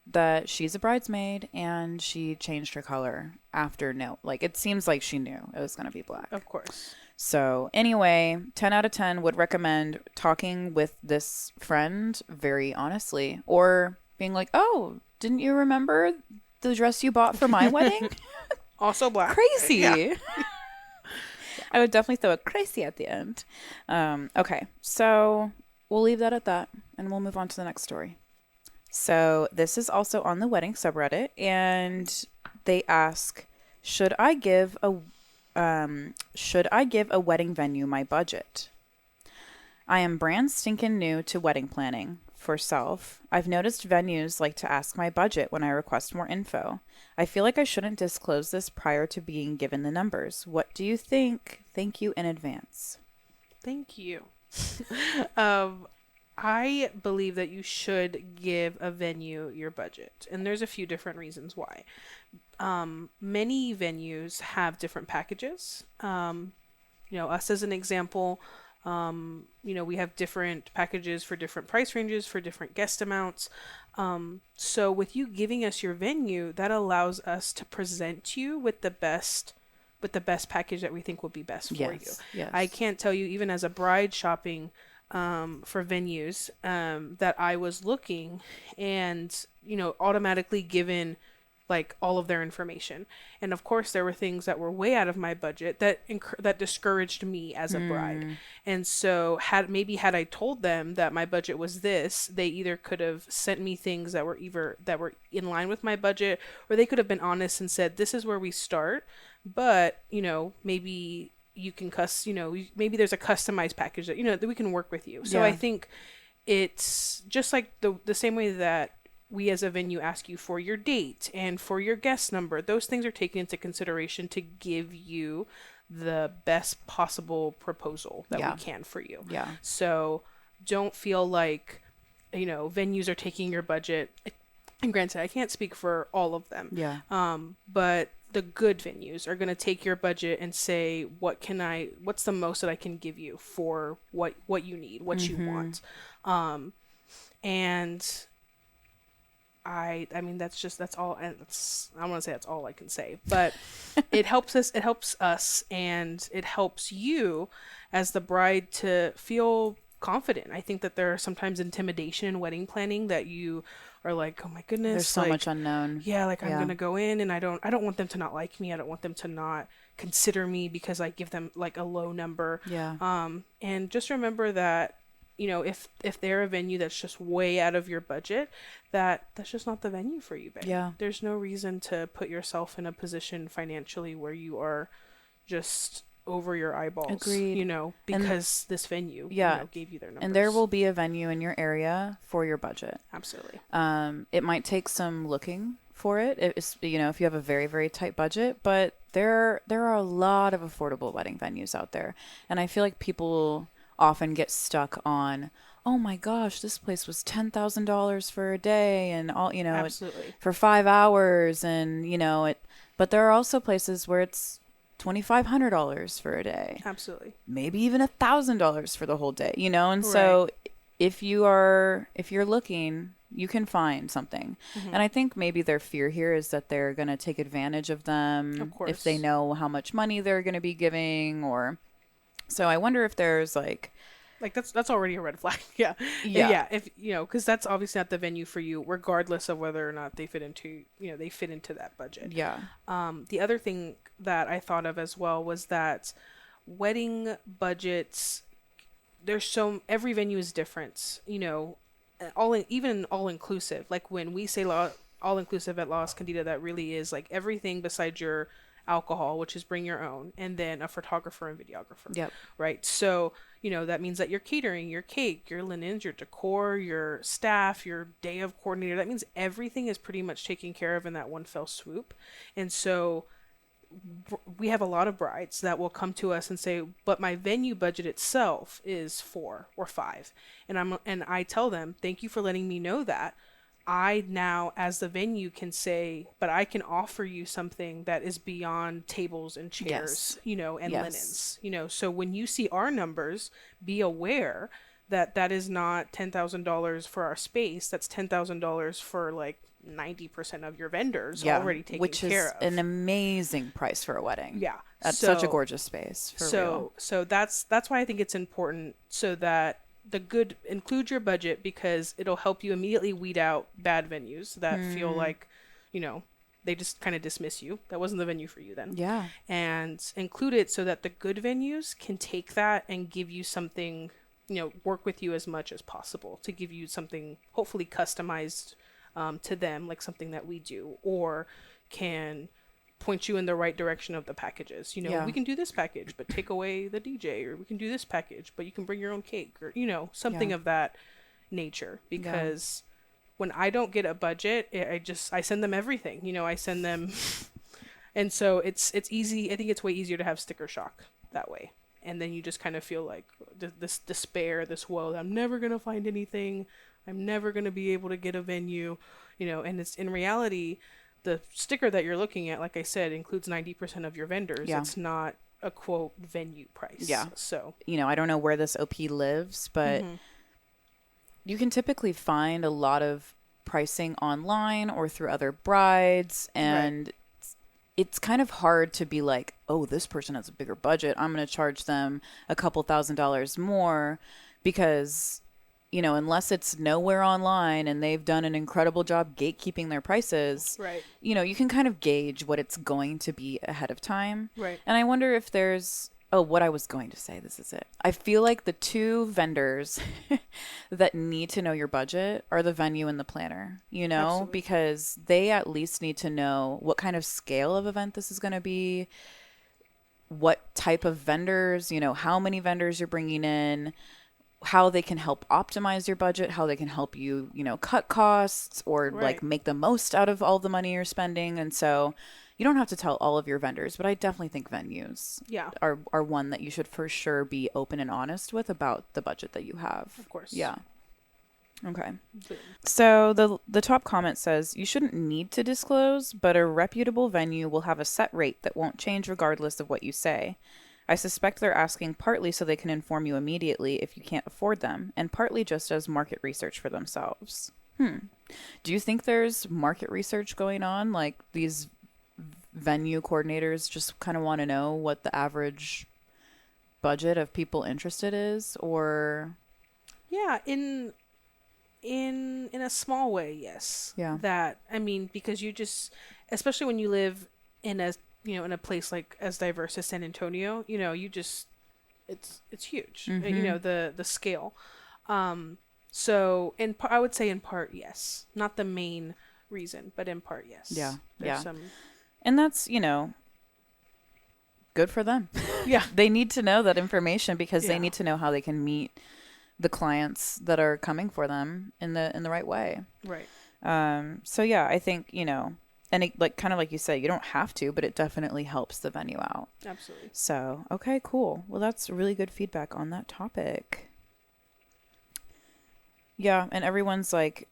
[SPEAKER 1] that she's a bridesmaid and she changed her color after like it seems like she knew it was going to be black.
[SPEAKER 2] Of course.
[SPEAKER 1] So anyway, 10 out of 10 would recommend talking with this friend very honestly or being like, "Oh, didn't you remember the dress you bought for my wedding?"
[SPEAKER 2] Also black.
[SPEAKER 1] Crazy.
[SPEAKER 2] Yeah.
[SPEAKER 1] I would definitely throw a crazy at the end. Okay, so we'll leave that at that and we'll move on to the next story. So this is also on the wedding subreddit, and they ask, should I give a wedding venue my budget? I am brand stinking new to wedding planning for self. I've noticed venues like to ask my budget when I request more info. I feel like I shouldn't disclose this prior to being given the numbers. What do you think? Thank you in advance.
[SPEAKER 2] Thank you. I believe that you should give a venue your budget, and there's a few different reasons why. Many venues have different packages. Us as an example, we have different packages for different price ranges, for different guest amounts. So with you giving us your venue, that allows us to present you with the best package that we think will be best for you.
[SPEAKER 1] Yes.
[SPEAKER 2] I can't tell you, even as a bride shopping for venues, that I was looking and, automatically given like all of their information. And of course there were things that were way out of my budget that discouraged me as a bride. And so had I told them that my budget was this, they either could have sent me things that were in line with my budget, or they could have been honest and said, this is where we start, but maybe you can maybe there's a customized package that we can work with you. So
[SPEAKER 1] Yeah.
[SPEAKER 2] I think it's just like the same way that we as a venue ask you for your date and for your guest number. Those things are taken into consideration to give you the best possible proposal that we can for you.
[SPEAKER 1] Yeah.
[SPEAKER 2] So don't feel like, venues are taking your budget. And granted, I can't speak for all of them.
[SPEAKER 1] Yeah.
[SPEAKER 2] But the good venues are going to take your budget and say, what's the most that I can give you for what you need, what you want. And I mean, that's all. And I want to say that's all I can say, but it helps us, and it helps you as the bride to feel confident. I think that there are sometimes intimidation in wedding planning that you are like, oh my goodness,
[SPEAKER 1] There's so much unknown.
[SPEAKER 2] Yeah, like I'm gonna go in and I don't want them to not like me. I don't want them to not consider me because I give them like a low number.
[SPEAKER 1] Yeah.
[SPEAKER 2] And just remember that, if they're a venue that's just way out of your budget, that's just not the venue for you, babe.
[SPEAKER 1] Yeah.
[SPEAKER 2] There's no reason to put yourself in a position financially where you are just over your eyeballs.
[SPEAKER 1] Agreed.
[SPEAKER 2] Because this venue gave you their numbers.
[SPEAKER 1] And there will be a venue in your area for your budget.
[SPEAKER 2] Absolutely.
[SPEAKER 1] It might take some looking for it. It's, if you have a very, very tight budget, but there are a lot of affordable wedding venues out there. And I feel like people often get stuck on, oh my gosh, this place was $10,000 for a day and all,
[SPEAKER 2] Absolutely.
[SPEAKER 1] for 5 hours, and but there are also places where it's $2,500 for a day,
[SPEAKER 2] Absolutely.
[SPEAKER 1] maybe even $1,000 for the whole day, and
[SPEAKER 2] Right.
[SPEAKER 1] so if you're looking, you can find something.
[SPEAKER 2] Mm-hmm.
[SPEAKER 1] And I think maybe their fear here is that they're going to take advantage of
[SPEAKER 2] Of
[SPEAKER 1] them if they
[SPEAKER 2] course.
[SPEAKER 1] know how much money they're going to be giving, or so I wonder if there's
[SPEAKER 2] Like that's already a red flag. Yeah.
[SPEAKER 1] yeah,
[SPEAKER 2] Yeah, if because that's obviously not the venue for you, regardless of whether or not they fit into that budget.
[SPEAKER 1] yeah,
[SPEAKER 2] The other thing that I thought of as well was that wedding budgets, every venue is different, even all inclusive. Like when we say all inclusive at La Escondida, that really is like everything besides your alcohol, which is bring your own, and then a photographer and videographer.
[SPEAKER 1] yep,
[SPEAKER 2] Right. So, that means that your catering, your cake, your linens, your decor, your staff, your day of coordinator, that means everything is pretty much taken care of in that one fell swoop. And so we have a lot of brides that will come to us and say, but my venue budget itself is 4 or 5. And I tell them, thank you for letting me know that. I now, as the venue, can say, but I can offer you something that is beyond tables and chairs,
[SPEAKER 1] yes,
[SPEAKER 2] and
[SPEAKER 1] yes,
[SPEAKER 2] linens, So when you see our numbers, be aware that that is not $10,000 for our space. That's $10,000 for like 90% of your vendors
[SPEAKER 1] yeah,
[SPEAKER 2] already taken
[SPEAKER 1] which is
[SPEAKER 2] care of.
[SPEAKER 1] an amazing price for a wedding.
[SPEAKER 2] Yeah.
[SPEAKER 1] That's such a gorgeous space, for real.
[SPEAKER 2] So that's why I think it's important, so that include your budget, because it'll help you immediately weed out bad venues that feel like, they just kind of dismiss you. That wasn't the venue for you then.
[SPEAKER 1] Yeah,
[SPEAKER 2] And include it so that the good venues can take that and give you something, work with you as much as possible to give you something hopefully customized to them, like something that we do, or can point you in the right direction of the packages.
[SPEAKER 1] Yeah.
[SPEAKER 2] We can do this package, but take away the DJ, or we can do this package, but you can bring your own cake, or, something
[SPEAKER 1] Yeah.
[SPEAKER 2] of that nature. Because when I don't get a budget, I send them everything, I send them. And so it's easy. I think it's way easier to have sticker shock that way. And then you just kind of feel like this despair, this woe, I'm never going to find anything. I'm never going to be able to get a venue, and it's in reality, the sticker that you're looking at, like I said, includes 90% of your vendors.
[SPEAKER 1] Yeah.
[SPEAKER 2] It's not a quote venue price.
[SPEAKER 1] Yeah.
[SPEAKER 2] So,
[SPEAKER 1] I don't know where this OP lives, but you can typically find a lot of pricing online or through other brides, and it's kind of hard to be like, oh, this person has a bigger budget, I'm going to charge them a couple $1,000s more, because unless it's nowhere online and they've done an incredible job gatekeeping their prices,
[SPEAKER 2] right.
[SPEAKER 1] You can kind of gauge what it's going to be ahead of time.
[SPEAKER 2] Right.
[SPEAKER 1] And I wonder if there's, what I was going to say, this is it. I feel like the two vendors that need to know your budget are the venue and the planner,
[SPEAKER 2] Absolutely.
[SPEAKER 1] because they at least need to know what kind of scale of event this is going to be, what type of vendors, how many vendors you're bringing in, how they can help optimize your budget, how they can help you, cut costs, or like make the most out of all the money you're spending. And so you don't have to tell all of your vendors, but I definitely think venues are one that you should for sure be open and honest with about the budget that you have.
[SPEAKER 2] Of course.
[SPEAKER 1] Yeah. Okay.
[SPEAKER 2] Boom.
[SPEAKER 1] So the top comment says, you shouldn't need to disclose, but a reputable venue will have a set rate that won't change regardless of what you say. I suspect they're asking partly so they can inform you immediately if you can't afford them, and partly just as market research for themselves. Do you think there's market research going on? Like these venue coordinators just kind of want to know what the average budget of people interested is, or?
[SPEAKER 2] Yeah, in a small way, yes.
[SPEAKER 1] Yeah.
[SPEAKER 2] That, I mean, because you just, especially when you live in a place like as diverse as San Antonio, it's huge. The scale. So I would say in part, yes. Not the main reason, but in part, yes.
[SPEAKER 1] Yeah.
[SPEAKER 2] There's
[SPEAKER 1] yeah. And that's, good for them.
[SPEAKER 2] Yeah.
[SPEAKER 1] They need to know that information because they
[SPEAKER 2] Yeah.
[SPEAKER 1] need to know how they can meet the clients that are coming for them in the right way.
[SPEAKER 2] Right.
[SPEAKER 1] So yeah, I think, and it, like kind of like you said, you don't have to, but it definitely helps the venue out.
[SPEAKER 2] Absolutely.
[SPEAKER 1] So, okay, cool. Well, that's really good feedback on that topic. Yeah, and everyone's like,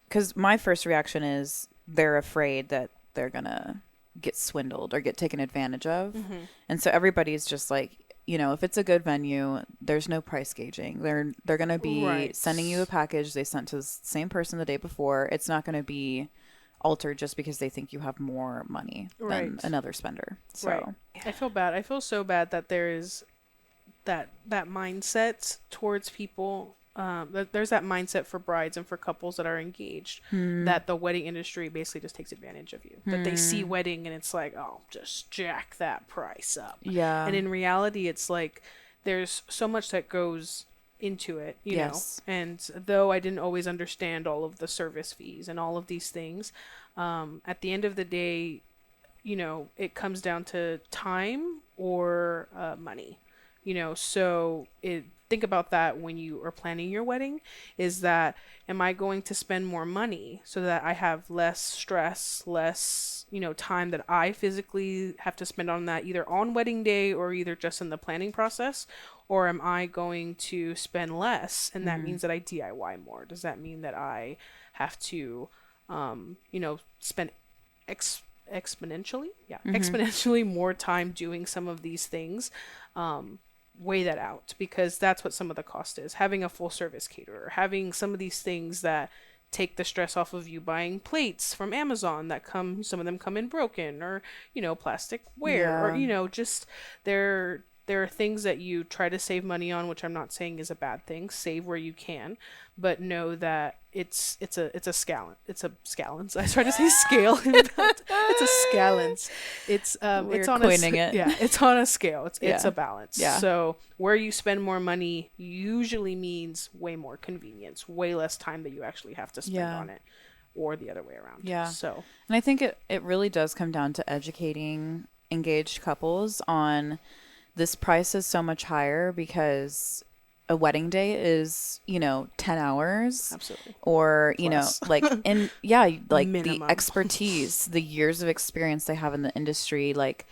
[SPEAKER 1] because my first reaction is they're afraid that they're gonna get swindled or get taken advantage of.
[SPEAKER 2] Mm-hmm.
[SPEAKER 1] And so everybody's just like, if it's a good venue, there's no price gauging. They're gonna be
[SPEAKER 2] Right.
[SPEAKER 1] sending you a package they sent to the same person the day before. It's not gonna be altered just because they think you have more money than
[SPEAKER 2] Right.
[SPEAKER 1] another spender. So
[SPEAKER 2] Right. I feel bad. I feel so bad that there is that mindset towards people. There's that mindset for brides and for couples that are engaged that the wedding industry basically just takes advantage of you. That they see wedding and it's like, oh, just jack that price up.
[SPEAKER 1] yeah.
[SPEAKER 2] And in reality, it's like there's so much that goes into it,
[SPEAKER 1] Yes.
[SPEAKER 2] And though I didn't always understand all of the service fees and all of these things, at the end of the day, it comes down to time or money. So think about that when you are planning your wedding, is that am I going to spend more money so that I have less stress, less, time that I physically have to spend on that either on wedding day or either just in the planning process, or am I going to spend less and that means that I DIY more? Does that mean that I have to spend exponentially exponentially more time doing some of these things? Weigh that out, because that's what some of the cost is. Having a full service caterer, having some of these things that take the stress off of you, buying plates from Amazon that some of them come in broken, or plastic ware, or just there are things that you try to save money on, which I'm not saying is a bad thing. Save where you can, but know that it's a scallons. I tried to say scale. It's a scallons. It's
[SPEAKER 1] We're
[SPEAKER 2] on
[SPEAKER 1] coining it.
[SPEAKER 2] Yeah, it's on a scale. It's
[SPEAKER 1] Yeah.
[SPEAKER 2] a balance.
[SPEAKER 1] Yeah.
[SPEAKER 2] So where you spend more money usually means way more convenience, way less time that you actually have to spend on it, or the other way around.
[SPEAKER 1] Yeah.
[SPEAKER 2] So,
[SPEAKER 1] and I think it really does come down to educating engaged couples on this price is so much higher because a wedding day is, 10 hours.
[SPEAKER 2] absolutely.
[SPEAKER 1] Or,
[SPEAKER 2] Plus.
[SPEAKER 1] like, and yeah, like the
[SPEAKER 2] Minimum.
[SPEAKER 1] expertise, the years of experience they have in the industry, like,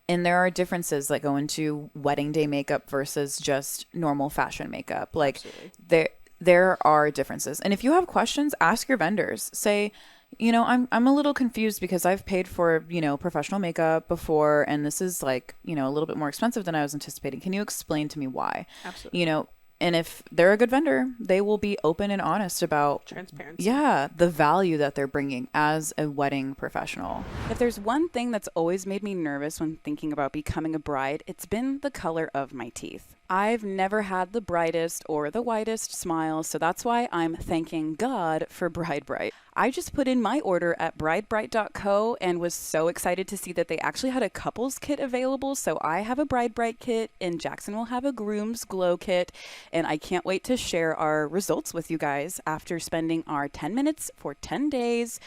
[SPEAKER 1] and there are differences that go into wedding day makeup versus just normal fashion makeup. Like,
[SPEAKER 2] Absolutely.
[SPEAKER 1] there are differences. And if you have questions, ask your vendors. Say, I'm a little confused because I've paid for, professional makeup before, and this is like, a little bit more expensive than I was anticipating. Can you explain to me why?
[SPEAKER 2] Absolutely.
[SPEAKER 1] And if they're a good vendor, they will be open and honest about
[SPEAKER 2] Transparency.
[SPEAKER 1] yeah, the value that they're bringing as a wedding professional.
[SPEAKER 3] If there's one thing that's always made me nervous when thinking about becoming a bride, it's been the color of my teeth. I've never had the brightest or the whitest smile, so that's why I'm thanking God for Bride Bright. I just put in my order at bridebright.co and was so excited to see that they actually had a couples kit available. So I have a Bride Bright kit and Jackson will have a Groom's Glow kit, and I can't wait to share our results with you guys after spending our 10 minutes for 10 days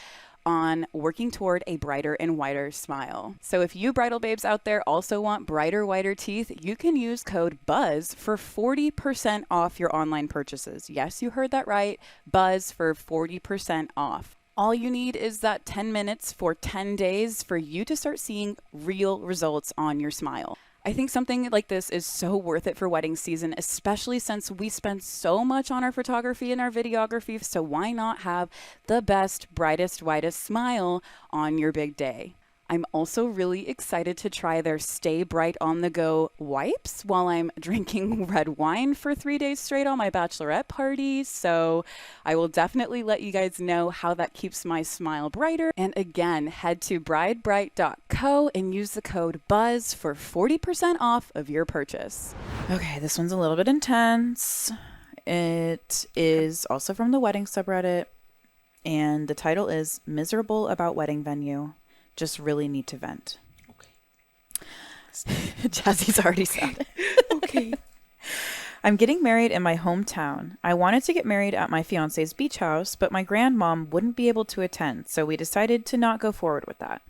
[SPEAKER 3] on working toward a brighter and whiter smile. So if you bridal babes out there also want brighter, whiter teeth, you can use code BUZZ for 40% off your online purchases. Yes, you heard that right. BUZZ for 40% off. All you need is that 10 minutes for 10 days for you to start seeing real results on your smile. I think something like this is so worth it for wedding season, especially since we spend so much on our photography and our videography. So why not have the best, brightest, whitest smile on your big day? I'm also really excited to try their Stay Bright on the Go wipes while I'm drinking red wine for 3 days straight on my bachelorette party. So I will definitely let you guys know how that keeps my smile brighter. And again, head to bridebright.co and use the code BUZZ for 40% off of your purchase.
[SPEAKER 1] Okay, this one's a little bit intense. It is also from the wedding subreddit, and the title is Miserable About Wedding Venue. Just really need to vent.
[SPEAKER 2] Okay.
[SPEAKER 1] Jazzy's already said it.
[SPEAKER 2] Okay.
[SPEAKER 1] I'm getting married in my hometown. I wanted to get married at my fiance's beach house, but my grandmom wouldn't be able to attend, so we decided to not go forward with that.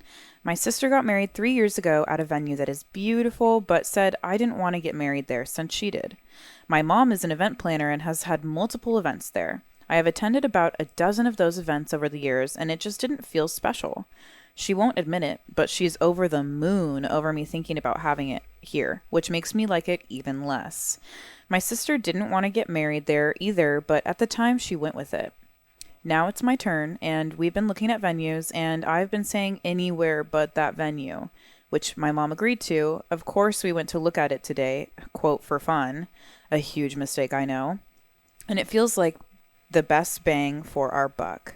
[SPEAKER 1] My sister got married 3 years ago at a venue that is beautiful, but said I didn't want to get married there since she did. My mom is an event planner and has had multiple events there. I have attended about a dozen of those events over the years, and it just didn't feel special. She won't admit it, but she's over the moon over me thinking about having it here, which makes me like it even less. My sister didn't want to get married there either, but at the time she went with it. Now it's my turn, and we've been looking at venues, and I've been saying anywhere but that venue, which my mom agreed to. Of course, we went to look at it today, quote, for fun. A huge mistake, I know. And it feels like the best bang for our buck.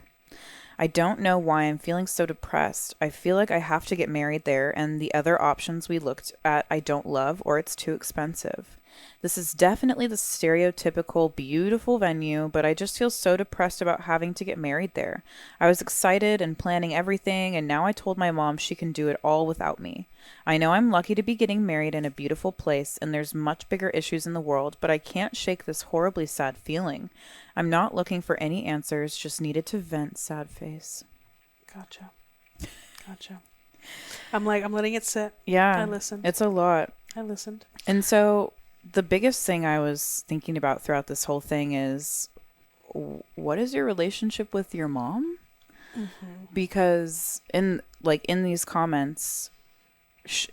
[SPEAKER 1] I don't know why I'm feeling so depressed. I feel like I have to get married there, and the other options we looked at I don't love or it's too expensive. This is definitely the stereotypical beautiful venue, but I just feel so depressed about having to get married there. I was excited and planning everything, and now I told my mom she can do it all without me. I know I'm lucky to be getting married in a beautiful place, and there's much bigger issues in the world, but I can't shake this horribly sad feeling. I'm not looking for any answers, just needed to vent, sad face.
[SPEAKER 2] Gotcha. I'm letting it sit.
[SPEAKER 1] Yeah.
[SPEAKER 2] I listened.
[SPEAKER 1] It's a lot.
[SPEAKER 2] I listened.
[SPEAKER 1] And so the biggest thing I was thinking about throughout this whole thing is, what is your relationship with your mom?
[SPEAKER 2] Mm-hmm.
[SPEAKER 1] Because in these comments,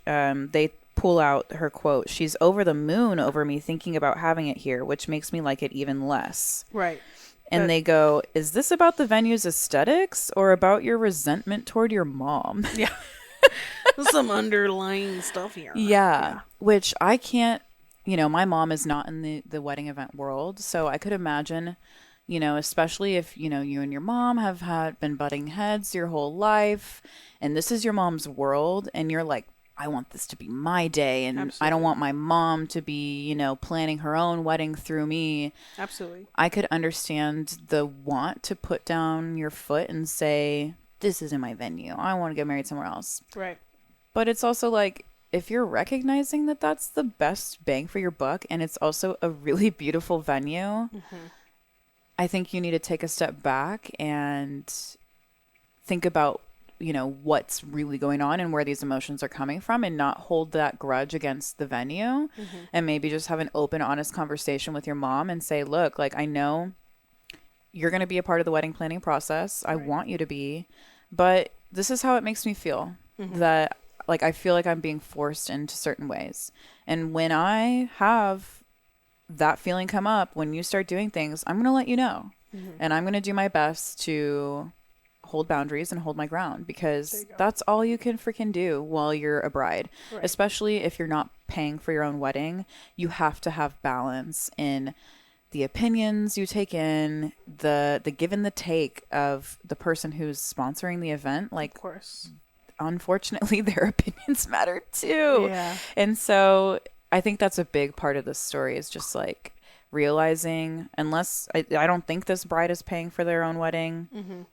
[SPEAKER 1] they pull out her quote, she's over the moon over me thinking about having it here, which makes me like it even less.
[SPEAKER 2] Right.
[SPEAKER 1] And they go, is this about the venue's aesthetics or about your resentment toward your mom?
[SPEAKER 2] Yeah. There's some underlying stuff here.
[SPEAKER 1] Yeah. Which I can't, my mom is not in the wedding event world. So I could imagine, especially if, you and your mom have been butting heads your whole life and this is your mom's world and you're like, I want this to be my day and
[SPEAKER 2] Absolutely.
[SPEAKER 1] I don't want my mom to be, planning her own wedding through me.
[SPEAKER 2] Absolutely.
[SPEAKER 1] I could understand the want to put down your foot and say, this isn't my venue. I want to get married somewhere else.
[SPEAKER 2] Right.
[SPEAKER 1] But it's also like, if you're recognizing that that's the best bang for your buck and it's also a really beautiful venue,
[SPEAKER 2] Mm-hmm.
[SPEAKER 1] I think you need to take a step back and think about, what's really going on and where these emotions are coming from and not hold that grudge against the venue
[SPEAKER 2] Mm-hmm.
[SPEAKER 1] and maybe just have an open, honest conversation with your mom and say, look, like, I know you're going to be a part of the wedding planning process. I want you to be, but this is how it makes me feel that like, I feel like I'm being forced into certain ways. And when I have that feeling come up, when you start doing things, I'm going to let you know. And I'm going to do my best to hold boundaries and hold my ground because that's all you can freaking do while you're a bride.
[SPEAKER 2] Right.
[SPEAKER 1] Especially if you're not paying for your own wedding, you have to have balance in the opinions you take in, the give and the take of the person who's sponsoring the event. Like,
[SPEAKER 2] Of course.
[SPEAKER 1] unfortunately, their opinions matter too.
[SPEAKER 2] Yeah.
[SPEAKER 1] And so I think that's a big part of this story is just like realizing, unless I don't think this bride is paying for their own wedding.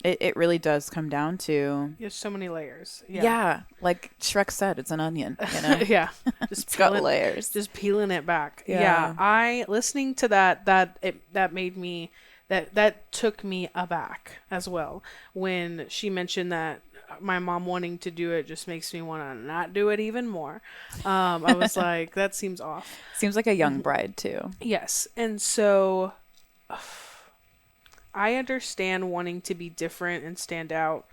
[SPEAKER 1] It really does come down to,
[SPEAKER 2] There's so many layers.
[SPEAKER 1] yeah, like Shrek said, it's an onion,
[SPEAKER 2] Yeah. Just
[SPEAKER 1] It's got layers.
[SPEAKER 2] Just peeling it back.
[SPEAKER 1] Yeah.
[SPEAKER 2] I listening to that made me that took me aback as well when she mentioned that my mom wanting to do it just makes me want to not do it even more. I was like, that seems off.
[SPEAKER 1] Seems like a young bride too.
[SPEAKER 2] Yes. And so I understand wanting to be different and stand out.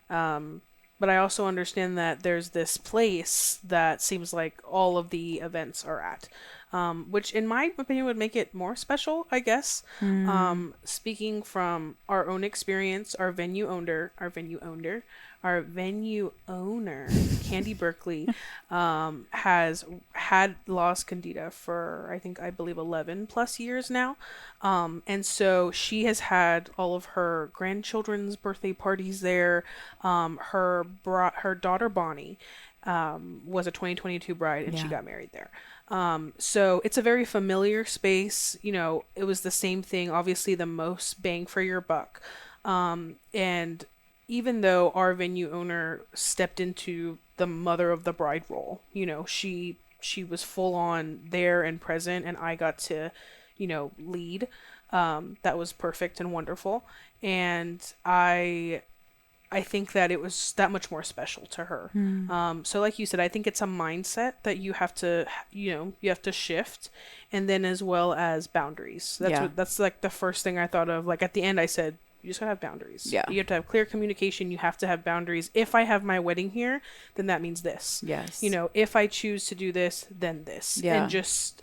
[SPEAKER 2] But I also understand that there's this place that seems like all of the events are at, which in my opinion would make it more special, I guess. Speaking from our own experience, our venue owner, Candy Berkeley, has had Las Candida for, I believe 11 plus years now. And so she has had all of her grandchildren's birthday parties there. Her daughter Bonnie was a 2022 bride and she got married there. So it's a very familiar space. It was the same thing, obviously the most bang for your buck. And even though our venue owner stepped into the mother of the bride role, she was full on there and present, and I got to, lead. That was perfect and wonderful. And I I think that it was that much more special to her. So like you said, I think it's a mindset that you have to, you have to shift, and then as well as boundaries. That's like the first thing I thought of. Like at the end, I said, you just gotta have boundaries.
[SPEAKER 1] Yeah.
[SPEAKER 2] You have to have clear communication. You have to have boundaries. If I have my wedding here, then that means this.
[SPEAKER 1] Yes.
[SPEAKER 2] If I choose to do this, then this.
[SPEAKER 1] Yeah.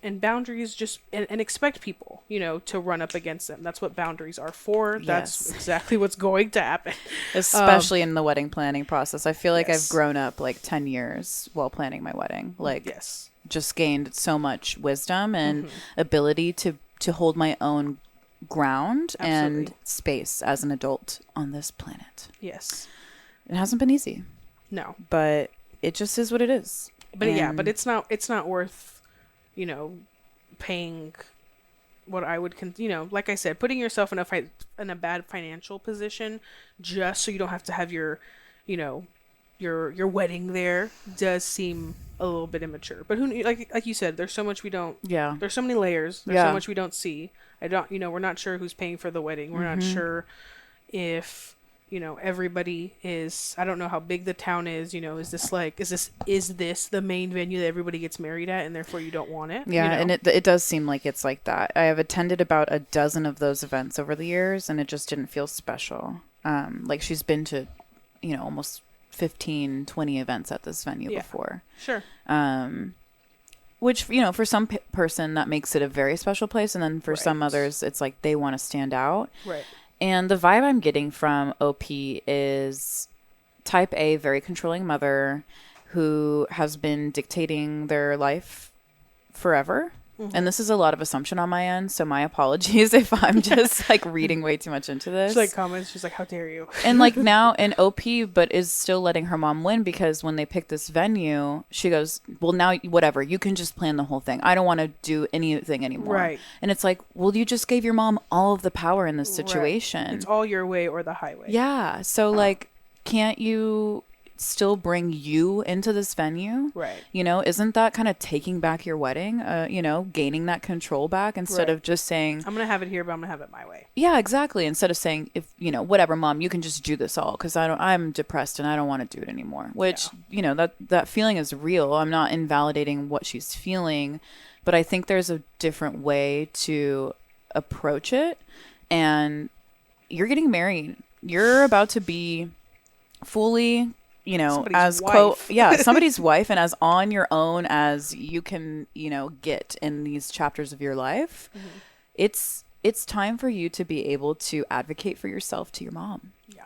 [SPEAKER 2] And boundaries and expect people, to run up against them. That's what boundaries are for. That's exactly what's going to happen.
[SPEAKER 1] Especially in the wedding planning process. I feel like
[SPEAKER 2] Yes.
[SPEAKER 1] I've grown up like 10 years while planning my wedding. Like,
[SPEAKER 2] yes.
[SPEAKER 1] just gained so much wisdom and ability to hold my own ground
[SPEAKER 2] Absolutely.
[SPEAKER 1] and space as an adult on this planet.
[SPEAKER 2] Yes.
[SPEAKER 1] It hasn't been easy,
[SPEAKER 2] No.
[SPEAKER 1] but it just is what it is.
[SPEAKER 2] But
[SPEAKER 1] And
[SPEAKER 2] it's not worth, paying what I would like I said, putting yourself in a bad financial position just so you don't have to have your wedding there does seem a little bit immature. But like you said, there's so much we don't.
[SPEAKER 1] Yeah.
[SPEAKER 2] There's so many layers. There's
[SPEAKER 1] Yeah.
[SPEAKER 2] so much we don't see. We're not sure who's paying for the wedding. We're not sure if everybody is. I don't know how big the town is. Is this the main venue that everybody gets married at, and therefore you don't want it?
[SPEAKER 1] Yeah, and it does seem like it's like that. I have attended about a dozen of those events over the years, and it just didn't feel special. Like she's been to, almost 15, 20 events at this venue before.
[SPEAKER 2] Sure.
[SPEAKER 1] Which, for some person that makes it a very special place. And then for some
[SPEAKER 2] Right.
[SPEAKER 1] others, it's like they want to stand out.
[SPEAKER 2] Right.
[SPEAKER 1] And the vibe I'm getting from OP is type A, very controlling mother who has been dictating their life forever. And this is a lot of assumption on my end. So my apologies if I'm just like reading way too much into this.
[SPEAKER 2] She's like comments. She's like, "How dare you?"
[SPEAKER 1] And like now in OP, but is still letting her mom win because when they picked this venue, she goes, well, now whatever, you can just plan the whole thing. I don't want to do anything anymore.
[SPEAKER 2] Right.
[SPEAKER 1] And it's like, well, you just gave your mom all of the power in this situation.
[SPEAKER 2] Right. It's all your way or the highway.
[SPEAKER 1] Yeah. So like, can't you still bring you into this venue?
[SPEAKER 2] Right.
[SPEAKER 1] Isn't that kind of taking back your wedding? Gaining that control back instead
[SPEAKER 2] Right.
[SPEAKER 1] of just saying,
[SPEAKER 2] I'm gonna have it here, but I'm gonna have it my way.
[SPEAKER 1] yeah, exactly. Instead of saying, if whatever, mom, you can just do this all because I'm depressed and I don't want to do it anymore. Which that feeling is real. I'm not invalidating what she's feeling, but I think there's a different way to approach it. And you're getting married. You're about to be fully,
[SPEAKER 2] Somebody's
[SPEAKER 1] as
[SPEAKER 2] wife.
[SPEAKER 1] somebody's wife, and as on your own as you can, get in these chapters of your life. It's time for you to be able to advocate for yourself to your mom.
[SPEAKER 2] Yeah.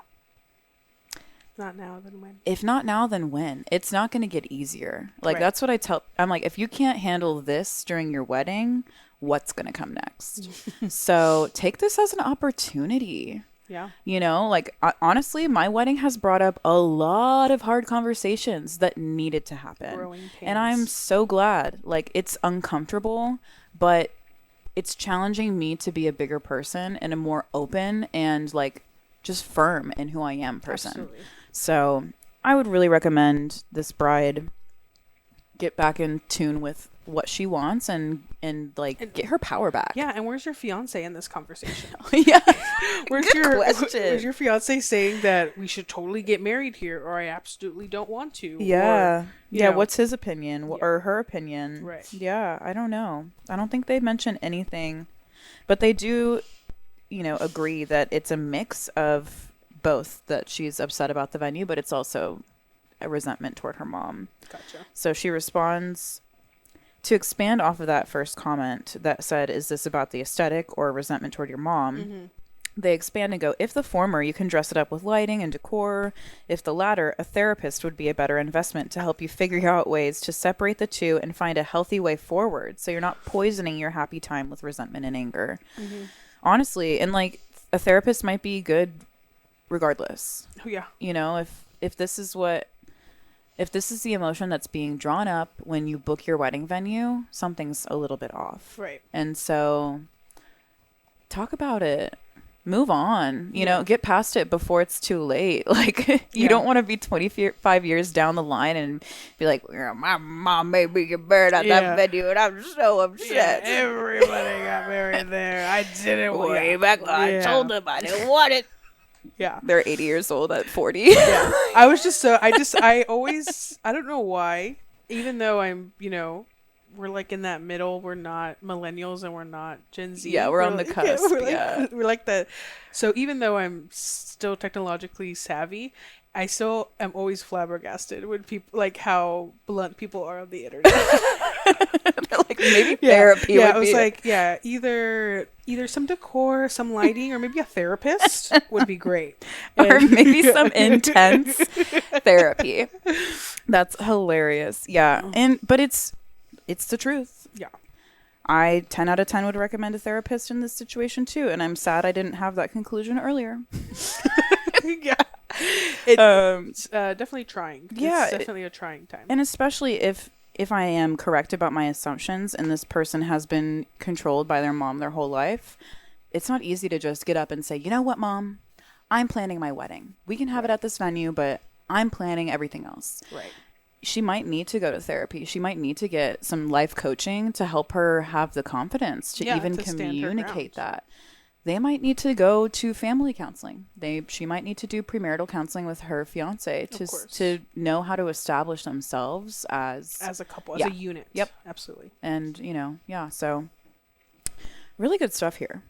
[SPEAKER 2] Not now, then when?
[SPEAKER 1] If not now, then when? It's not going to get easier. Like,
[SPEAKER 2] Right.
[SPEAKER 1] that's what I'm like, if you can't handle this during your wedding, what's going to come next? So take this as an opportunity.
[SPEAKER 2] Yeah.
[SPEAKER 1] Honestly, my wedding has brought up a lot of hard conversations that needed to happen.
[SPEAKER 2] Growing
[SPEAKER 1] And I'm
[SPEAKER 2] pains.
[SPEAKER 1] so glad. Like, it's uncomfortable, but it's challenging me to be a bigger person and a more open and like just firm in who I am person.
[SPEAKER 2] Absolutely.
[SPEAKER 1] So I would really recommend this bride get back in tune with what she wants and get her power back.
[SPEAKER 2] Yeah, and where's your fiance in this conversation?
[SPEAKER 1] Yeah.
[SPEAKER 2] Where's
[SPEAKER 1] Good question.
[SPEAKER 2] Where's your fiance saying that we should totally get married here, or I absolutely don't want to?
[SPEAKER 1] Yeah.
[SPEAKER 2] Or,
[SPEAKER 1] Yeah.
[SPEAKER 2] know,
[SPEAKER 1] What's his opinion
[SPEAKER 2] Yeah.
[SPEAKER 1] or her opinion?
[SPEAKER 2] Right.
[SPEAKER 1] Yeah. I don't know. I don't think they mention anything, but they do, agree that it's a mix of both, that she's upset about the venue, but it's also a resentment toward her mom.
[SPEAKER 2] Gotcha.
[SPEAKER 1] So she responds, to expand off of that first comment that said, is this about the aesthetic or resentment toward your mom? They expand and go, if the former, you can dress it up with lighting and decor. If the latter, a therapist would be a better investment to help you figure out ways to separate the two and find a healthy way forward. So you're not poisoning your happy time with resentment and anger. Honestly, and like a therapist might be good regardless.
[SPEAKER 2] Oh, yeah.
[SPEAKER 1] If this is the emotion that's being drawn up when you book your wedding venue, something's a little bit off.
[SPEAKER 2] Right.
[SPEAKER 1] And so talk about it. Move on. Get past it before it's too late. Like, you
[SPEAKER 2] Yeah.
[SPEAKER 1] don't want to be 25 years down the line and be like, "Yeah, my mom made me get married at
[SPEAKER 2] Yeah.
[SPEAKER 1] that venue and I'm so upset.
[SPEAKER 2] everybody got married there. I didn't
[SPEAKER 1] Way back when I told them I didn't want it."
[SPEAKER 2] Yeah.
[SPEAKER 1] They're 80 years old at 40.
[SPEAKER 2] Yeah. I always, I don't know why, even though we're like in that middle, we're not millennials and we're not Gen Z.
[SPEAKER 1] Yeah, we're on the cusp.
[SPEAKER 2] We're like the, so even though I'm still technologically savvy, I still am always flabbergasted when people, like how blunt people are on the internet.
[SPEAKER 1] They're like, maybe therapy would
[SPEAKER 2] I was
[SPEAKER 1] be
[SPEAKER 2] like, yeah, either some decor, some lighting, or maybe a therapist would be great.
[SPEAKER 1] or maybe some intense therapy. That's hilarious. Yeah. But it's the truth.
[SPEAKER 2] Yeah.
[SPEAKER 1] I 10 out of 10 would recommend a therapist in this situation too, and I'm sad I didn't have that conclusion earlier.
[SPEAKER 2] Yeah. It's definitely trying.
[SPEAKER 1] Yeah,
[SPEAKER 2] it's definitely a trying time.
[SPEAKER 1] And especially if I am correct about my assumptions and this person has been controlled by their mom their whole life, it's not easy to just get up and say, you know what, Mom, I'm planning my wedding. We can have it at this venue, but I'm planning everything else.
[SPEAKER 2] Right.
[SPEAKER 1] She might need to go to therapy. She might need to get some life coaching to help her have the confidence to even communicate that. They might need to go to family counseling. She might need to do premarital counseling with her fiance to know how to establish themselves as
[SPEAKER 2] a couple, as a unit.
[SPEAKER 1] Yep,
[SPEAKER 2] absolutely.
[SPEAKER 1] And so really good stuff here.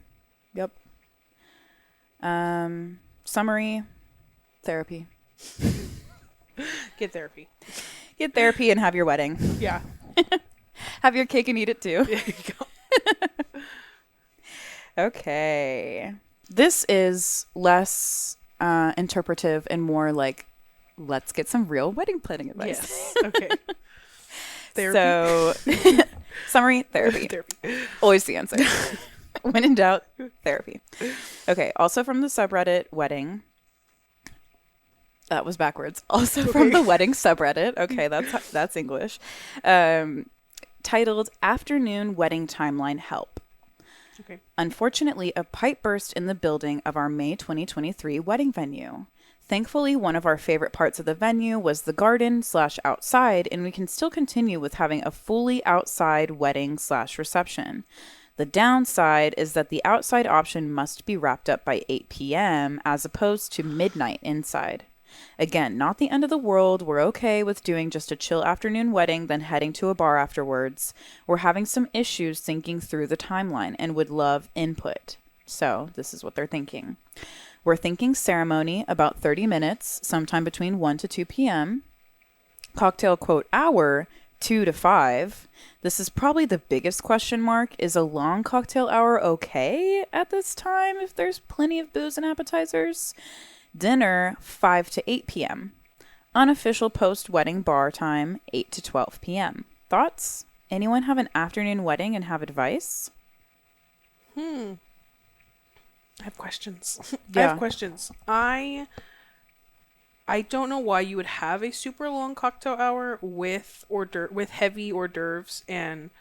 [SPEAKER 1] Yep. Summary: therapy.
[SPEAKER 2] Get therapy.
[SPEAKER 1] Get therapy and have your wedding.
[SPEAKER 2] Yeah.
[SPEAKER 1] Have your cake and eat it too.
[SPEAKER 2] There you go.
[SPEAKER 1] Okay. This is less interpretive and more like, let's get some real wedding planning advice.
[SPEAKER 2] Yes. Okay. Therapy.
[SPEAKER 1] So, summary: therapy. Always the answer. When in doubt, therapy. Okay. Also from the subreddit wedding. That was backwards. Also from the wedding subreddit. Okay, that's English. Titled "Afternoon Wedding Timeline Help."
[SPEAKER 2] Okay.
[SPEAKER 1] Unfortunately, a pipe burst in the building of our May 2023 wedding venue. Thankfully, one of our favorite parts of the venue was the garden/outside, and we can still continue with having a fully outside wedding/reception. The downside is that the outside option must be wrapped up by 8 p.m. as opposed to midnight inside. Again, not the end of the world. We're okay with doing just a chill afternoon wedding, then heading to a bar afterwards. We're having some issues thinking through the timeline and would love input. So this is what they're thinking. We're thinking ceremony about 30 minutes, sometime between 1 to 2 p.m. Cocktail quote hour 2 to 5. This is probably the biggest question mark. Is a long cocktail hour okay at this time if there's plenty of booze and appetizers? Dinner 5 to 8 p.m. Unofficial post-wedding bar time 8 to 12 p.m. Thoughts? Anyone have an afternoon wedding and have advice?
[SPEAKER 2] I have questions.
[SPEAKER 1] Yeah.
[SPEAKER 2] I have questions. I don't know why you would have a super long cocktail hour with heavy hors d'oeuvres and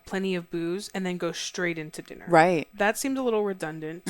[SPEAKER 2] plenty of booze and then go straight into dinner.
[SPEAKER 1] Right.
[SPEAKER 2] That seems a little redundant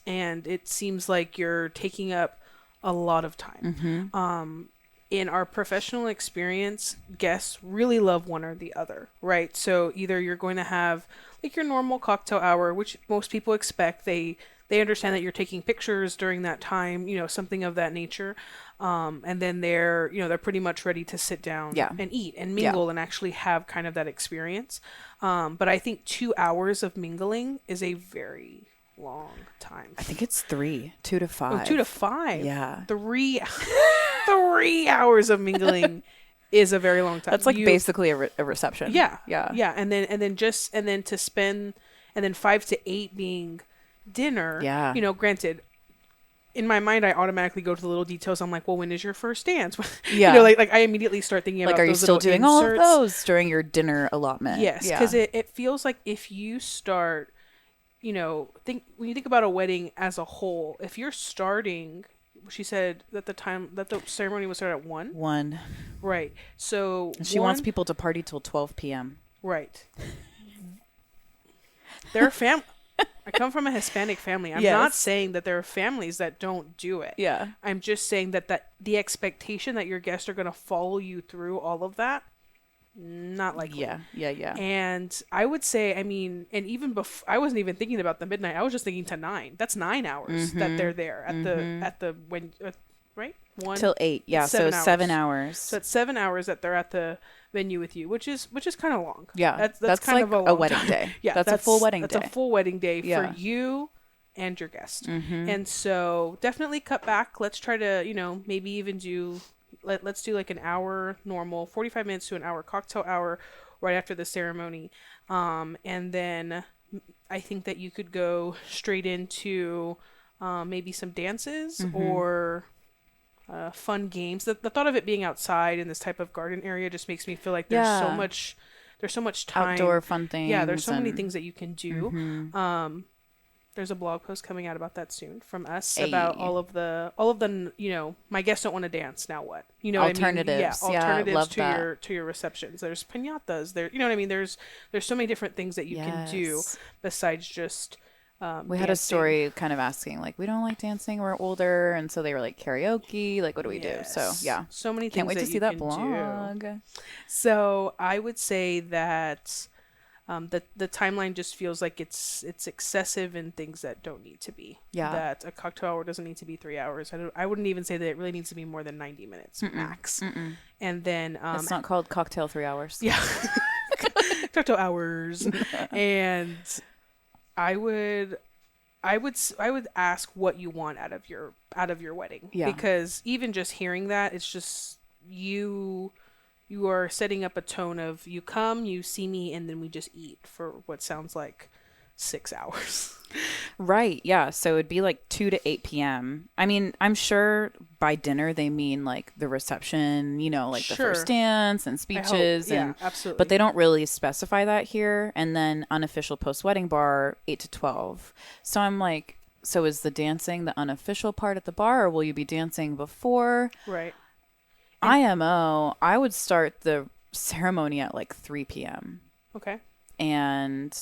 [SPEAKER 2] and it seems like you're taking up a lot of time. In our professional experience, guests really love one or the other, right? So either you're going to have like your normal cocktail hour, which most people expect. They understand that you're taking pictures during that time, something of that nature. And then they're pretty much ready to sit down and eat and mingle and actually have kind of that experience. But I think 2 hours of mingling is a very long time.
[SPEAKER 1] I think it's 3, 2 to 5.
[SPEAKER 2] Oh, 2 to 5.
[SPEAKER 1] Yeah.
[SPEAKER 2] 3 hours of mingling is a very long time.
[SPEAKER 1] That's like basically a reception.
[SPEAKER 2] Yeah.
[SPEAKER 1] Yeah.
[SPEAKER 2] Yeah. And then to spend, and then 5 to 8 being dinner.
[SPEAKER 1] Yeah.
[SPEAKER 2] Granted, in my mind, I automatically go to the little details. I'm like, well, when is your first dance?
[SPEAKER 1] Yeah.
[SPEAKER 2] Like I immediately start thinking about
[SPEAKER 1] like, are you
[SPEAKER 2] those
[SPEAKER 1] still
[SPEAKER 2] little
[SPEAKER 1] doing
[SPEAKER 2] inserts.
[SPEAKER 1] all of those during your dinner allotment?
[SPEAKER 2] Yes, because it feels like if you start, when you think about a wedding as a whole, if you're starting, she said that the ceremony was start at 1.
[SPEAKER 1] 1.
[SPEAKER 2] Right. So
[SPEAKER 1] and she wants people to party till 12 p.m.
[SPEAKER 2] Right. They're I come from a Hispanic family. I'm not saying that there are families that don't do it.
[SPEAKER 1] Yeah.
[SPEAKER 2] I'm just saying that the expectation that your guests are going to follow you through all of that Not likely.
[SPEAKER 1] Yeah.
[SPEAKER 2] And I would say, I mean, and even before, I wasn't even thinking about the midnight. I was just thinking to 9. That's 9 hours that they're there at the when right 1
[SPEAKER 1] till 8. Yeah,
[SPEAKER 2] it's
[SPEAKER 1] so
[SPEAKER 2] 7 hours.
[SPEAKER 1] 7 hours.
[SPEAKER 2] So it's 7 hours that they're at the venue with you, which is kind of long.
[SPEAKER 1] Yeah,
[SPEAKER 2] that's kind
[SPEAKER 1] like
[SPEAKER 2] of a long
[SPEAKER 1] wedding
[SPEAKER 2] time.
[SPEAKER 1] day.
[SPEAKER 2] Yeah,
[SPEAKER 1] that's a full wedding day.
[SPEAKER 2] That's a full wedding day
[SPEAKER 1] Yeah.
[SPEAKER 2] for you and your guest. And so definitely cut back. Let's try to, maybe even do let's do like an hour normal, 45 minutes to an hour cocktail hour right after the ceremony. And then I think that you could go straight into maybe some dances or fun games. The thought of it being outside in this type of garden area just makes me feel like there's so much time.
[SPEAKER 1] Outdoor fun things.
[SPEAKER 2] Yeah, there's so many things that you can do. There's a blog post coming out about that soon from us about all of the my guests don't want to dance, now what? You know
[SPEAKER 1] alternatives.
[SPEAKER 2] what I mean? Yeah, alternatives
[SPEAKER 1] love
[SPEAKER 2] to
[SPEAKER 1] that.
[SPEAKER 2] your receptions. There's piñatas, there you know what I mean? There's so many different things that you can do besides just
[SPEAKER 1] we had a story kind of asking like, we don't like dancing, we're older, and so they were like, karaoke, like what do we do? So yeah,
[SPEAKER 2] so many things.
[SPEAKER 1] Can't wait to see that
[SPEAKER 2] do.
[SPEAKER 1] blog.
[SPEAKER 2] So I would say that the timeline just feels like it's excessive in things that don't need to be.
[SPEAKER 1] Yeah.
[SPEAKER 2] That a cocktail hour doesn't need to be 3 hours. I wouldn't even say that it really needs to be more than 90 minutes max. And then
[SPEAKER 1] it's not called cocktail 3 hours.
[SPEAKER 2] Yeah. Cocktail hours. And I would ask what you want out of your wedding.
[SPEAKER 1] Yeah.
[SPEAKER 2] Because even just hearing that, it's just you are setting up a tone of you come, you see me, and then we just eat for what sounds like 6 hours.
[SPEAKER 1] Right. Yeah. So it'd be like 2 to 8 p.m. I mean, I'm sure by dinner they mean like the reception, like the first dance and speeches.
[SPEAKER 2] Yeah, absolutely.
[SPEAKER 1] But they don't really specify that here. And then unofficial post-wedding bar, 8 to 12. So I'm like, so is the dancing the unofficial part at the bar, or will you be dancing before?
[SPEAKER 2] Right.
[SPEAKER 1] IMO, I would start the ceremony at like 3 p.m.
[SPEAKER 2] Okay.
[SPEAKER 1] And,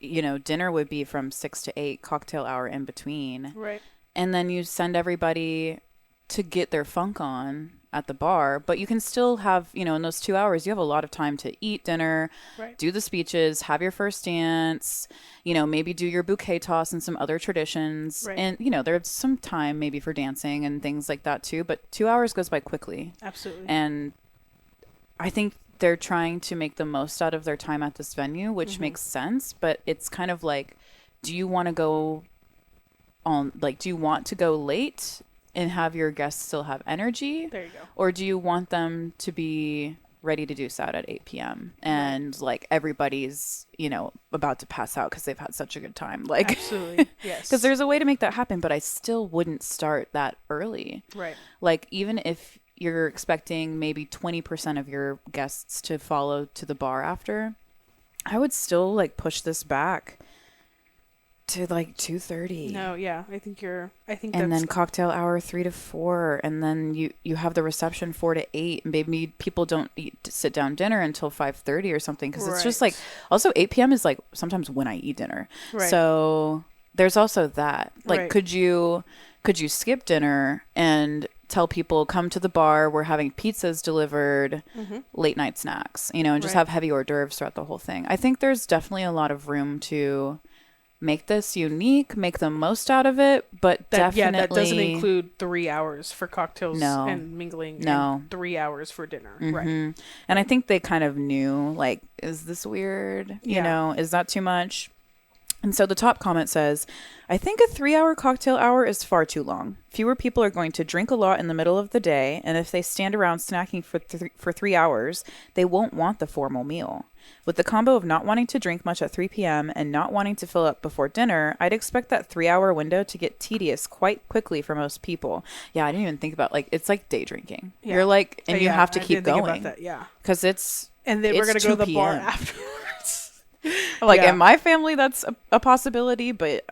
[SPEAKER 1] dinner would be from 6 to 8, cocktail hour in between.
[SPEAKER 2] Right.
[SPEAKER 1] And then you send everybody to get their funk on at the bar. But you can still have, in those 2 hours, you have a lot of time to eat dinner, do the speeches, have your first dance, maybe do your bouquet toss and some other traditions.
[SPEAKER 2] Right.
[SPEAKER 1] And, there's some time maybe for dancing and things like that too. But 2 hours goes by quickly.
[SPEAKER 2] Absolutely.
[SPEAKER 1] And I think they're trying to make the most out of their time at this venue, which makes sense. But it's kind of like, do you want to go late and have your guests still have energy?
[SPEAKER 2] There you go.
[SPEAKER 1] Or do you want them to be ready to do so at 8 p.m. and like everybody's, about to pass out because they've had such a good time? Like,
[SPEAKER 2] absolutely. Yes.
[SPEAKER 1] Because there's a way to make that happen, but I still wouldn't start that early.
[SPEAKER 2] Right.
[SPEAKER 1] Like, even if you're expecting maybe 20% of your guests to follow to the bar after, I would still like push this back to like 2:30.
[SPEAKER 2] No, yeah, I think
[SPEAKER 1] and then cocktail hour 3 to 4, and then you have the reception 4 to 8, and maybe people don't sit down dinner until 5:30 or something, because it's just like, also 8 p.m. is like sometimes when I eat dinner.
[SPEAKER 2] Right.
[SPEAKER 1] So there's also that. Like,
[SPEAKER 2] right.
[SPEAKER 1] could you skip dinner and tell people, come to the bar, we're having pizzas delivered, late night snacks, and just have heavy hors d'oeuvres throughout the whole thing. I think there's definitely a lot of room to make this unique, make the most out of it, but definitely...
[SPEAKER 2] Yeah, that doesn't include 3 hours for cocktails and mingling, and 3 hours for dinner. Right.
[SPEAKER 1] And I think they kind of knew, like, is this weird? You know, is that too much? And so the top comment says, I think a 3-hour cocktail hour is far too long. Fewer people are going to drink a lot in the middle of the day, and if they stand around snacking for 3 hours, they won't want the formal meal. With the combo of not wanting to drink much at 3 p.m. and not wanting to fill up before dinner, I'd expect that 3-hour window to get tedious quite quickly for most people. Yeah, I didn't even think about, like, it's like day drinking. Yeah. You're like, and you have to keep going.
[SPEAKER 2] Think about that, yeah.
[SPEAKER 1] Because it's
[SPEAKER 2] and then we're going to go to the bar afterwards.
[SPEAKER 1] Like, in my family, that's a possibility, but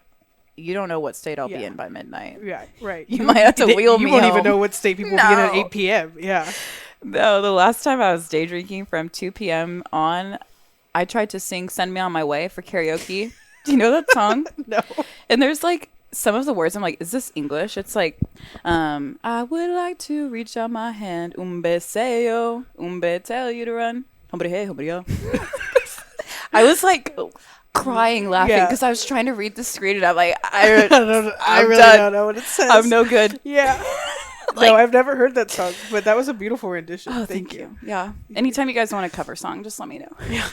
[SPEAKER 1] you don't know what state I'll be in by midnight.
[SPEAKER 2] Yeah, right.
[SPEAKER 1] You might have to wheel me
[SPEAKER 2] You won't
[SPEAKER 1] home.
[SPEAKER 2] even know what state people will be in at 8 p.m. Yeah.
[SPEAKER 1] No, the last time I was day drinking from 2 p.m. on, I tried to sing Send Me On My Way for karaoke. Do you know that song?
[SPEAKER 2] No.
[SPEAKER 1] And there's like some of the words, I'm like, is this English? It's like, I would like to reach out my hand, un beseo, tell you to run. Hombre, hey, hombre, yo. I was like crying laughing
[SPEAKER 2] Yeah.
[SPEAKER 1] because I was trying to read the screen and I'm like,
[SPEAKER 2] I
[SPEAKER 1] I'm
[SPEAKER 2] really
[SPEAKER 1] done.
[SPEAKER 2] don't know what it says.
[SPEAKER 1] I'm no good.
[SPEAKER 2] Yeah.
[SPEAKER 1] Like-
[SPEAKER 2] No, I've never heard that song, but that was a beautiful rendition.
[SPEAKER 1] Oh, thank you. Yeah. Anytime you guys want a cover song, just let me know.
[SPEAKER 2] Yeah.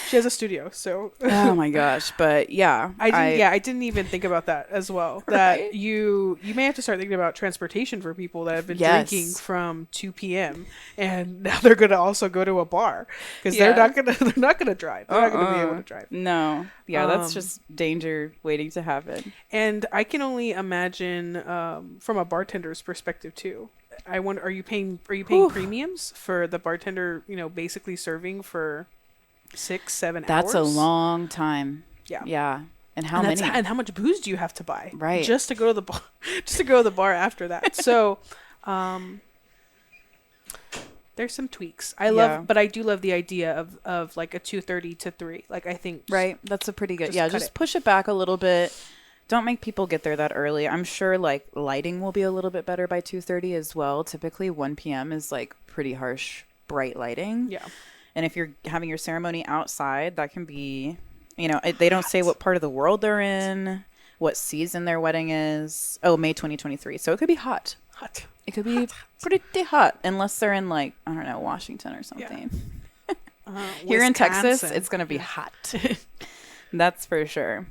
[SPEAKER 2] She has a studio, so.
[SPEAKER 1] Oh my gosh. But yeah.
[SPEAKER 2] I didn't even think about that as well. That
[SPEAKER 1] Right?
[SPEAKER 2] you may have to start thinking about transportation for people that have been
[SPEAKER 1] Yes.
[SPEAKER 2] drinking from 2 p.m. and now they're gonna also go to a bar because
[SPEAKER 1] Yeah.
[SPEAKER 2] they're not gonna drive. They're not gonna be able to drive.
[SPEAKER 1] No. Yeah, that's
[SPEAKER 2] Um,
[SPEAKER 1] just danger waiting to happen.
[SPEAKER 2] And I can only imagine from a bartender's perspective too. I wonder, are you paying
[SPEAKER 1] Whew.
[SPEAKER 2] premiums for the bartender? Basically serving for 6-7 hours.
[SPEAKER 1] That's a long time.
[SPEAKER 2] Yeah.
[SPEAKER 1] Yeah. And how
[SPEAKER 2] and
[SPEAKER 1] many?
[SPEAKER 2] and how much booze do you have to buy?
[SPEAKER 1] Right.
[SPEAKER 2] Just to go to the bar. Just to go to the bar after that. So, there's some tweaks.
[SPEAKER 1] Yeah.
[SPEAKER 2] But I do love the idea of like a 2:30 to 3. Like I think.
[SPEAKER 1] Right. That's a pretty good.
[SPEAKER 2] Just
[SPEAKER 1] Yeah.
[SPEAKER 2] cut
[SPEAKER 1] Just
[SPEAKER 2] it.
[SPEAKER 1] push it back a little bit. Don't make people get there that early. I'm sure like lighting will be a little bit better by 2:30 as well. Typically 1 p.m. is like pretty harsh, bright lighting.
[SPEAKER 2] Yeah.
[SPEAKER 1] And if you're having your ceremony outside, that can be, they don't say what part of the world they're in, what season their wedding is. Oh, May 2023. So it could be hot.
[SPEAKER 2] Hot.
[SPEAKER 1] It could be pretty hot unless they're in like, I don't know, Washington or something. Here in Texas,
[SPEAKER 2] Wisconsin.
[SPEAKER 1] it's going to be hot. That's for sure.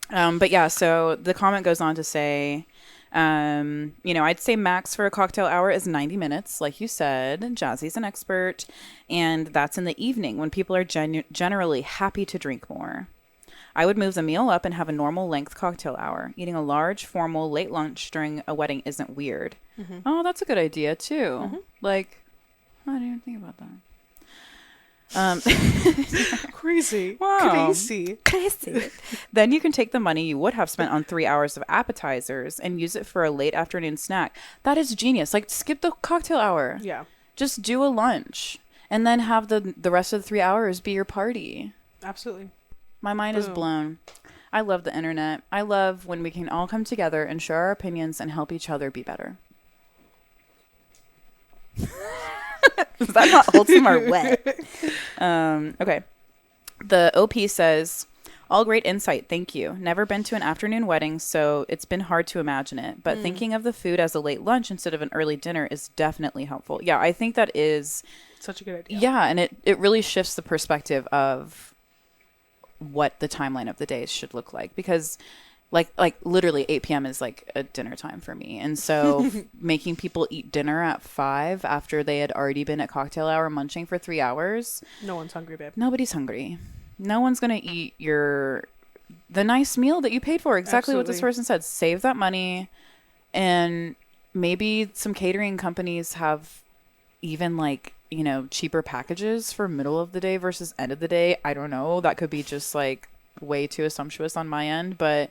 [SPEAKER 1] But yeah, so the comment goes on to say, I'd say max for a cocktail hour is 90 minutes, like you said. Jazzy's an expert, and that's in the evening when people are generally happy to drink more. I would move the meal up and have a normal length cocktail hour. Eating a large, formal late lunch during a wedding isn't weird.
[SPEAKER 2] Mm-hmm.
[SPEAKER 1] Oh, that's a good idea too. Like, I didn't even think about that.
[SPEAKER 2] Crazy.
[SPEAKER 1] Wow.
[SPEAKER 2] Crazy.
[SPEAKER 1] Then you can take the money you would have spent on 3 hours of appetizers and use it for a late afternoon snack. That is genius. Like, skip the cocktail hour.
[SPEAKER 2] Yeah.
[SPEAKER 1] Just do a lunch and then have the rest of the 3 hours be your party.
[SPEAKER 2] Absolutely.
[SPEAKER 1] My mind is
[SPEAKER 2] Boom.
[SPEAKER 1] blown. I love the internet. I love when we can all come together and share our opinions and help each other be better. Does that not wholesome or wet? Okay. The OP says, all great insight. Thank you. Never been to an afternoon wedding, so it's been hard to imagine it. But thinking of the food as a late lunch instead of an early dinner is definitely helpful. Yeah, I think that is.
[SPEAKER 2] Such a good idea.
[SPEAKER 1] Yeah, and it really shifts the perspective of what the timeline of the days should look like. Because like literally 8 p.m. is like a dinner time for me. And so making people eat dinner at 5 after they had already been at cocktail hour munching for 3 hours.
[SPEAKER 2] No one's hungry, babe.
[SPEAKER 1] Nobody's hungry. No one's going to eat the nice meal that you paid for. Exactly what this
[SPEAKER 2] Absolutely.
[SPEAKER 1] person said. Save that money. And maybe some catering companies have even like, cheaper packages for middle of the day versus end of the day. I don't know. That could be just like way too assumptuous on my end, but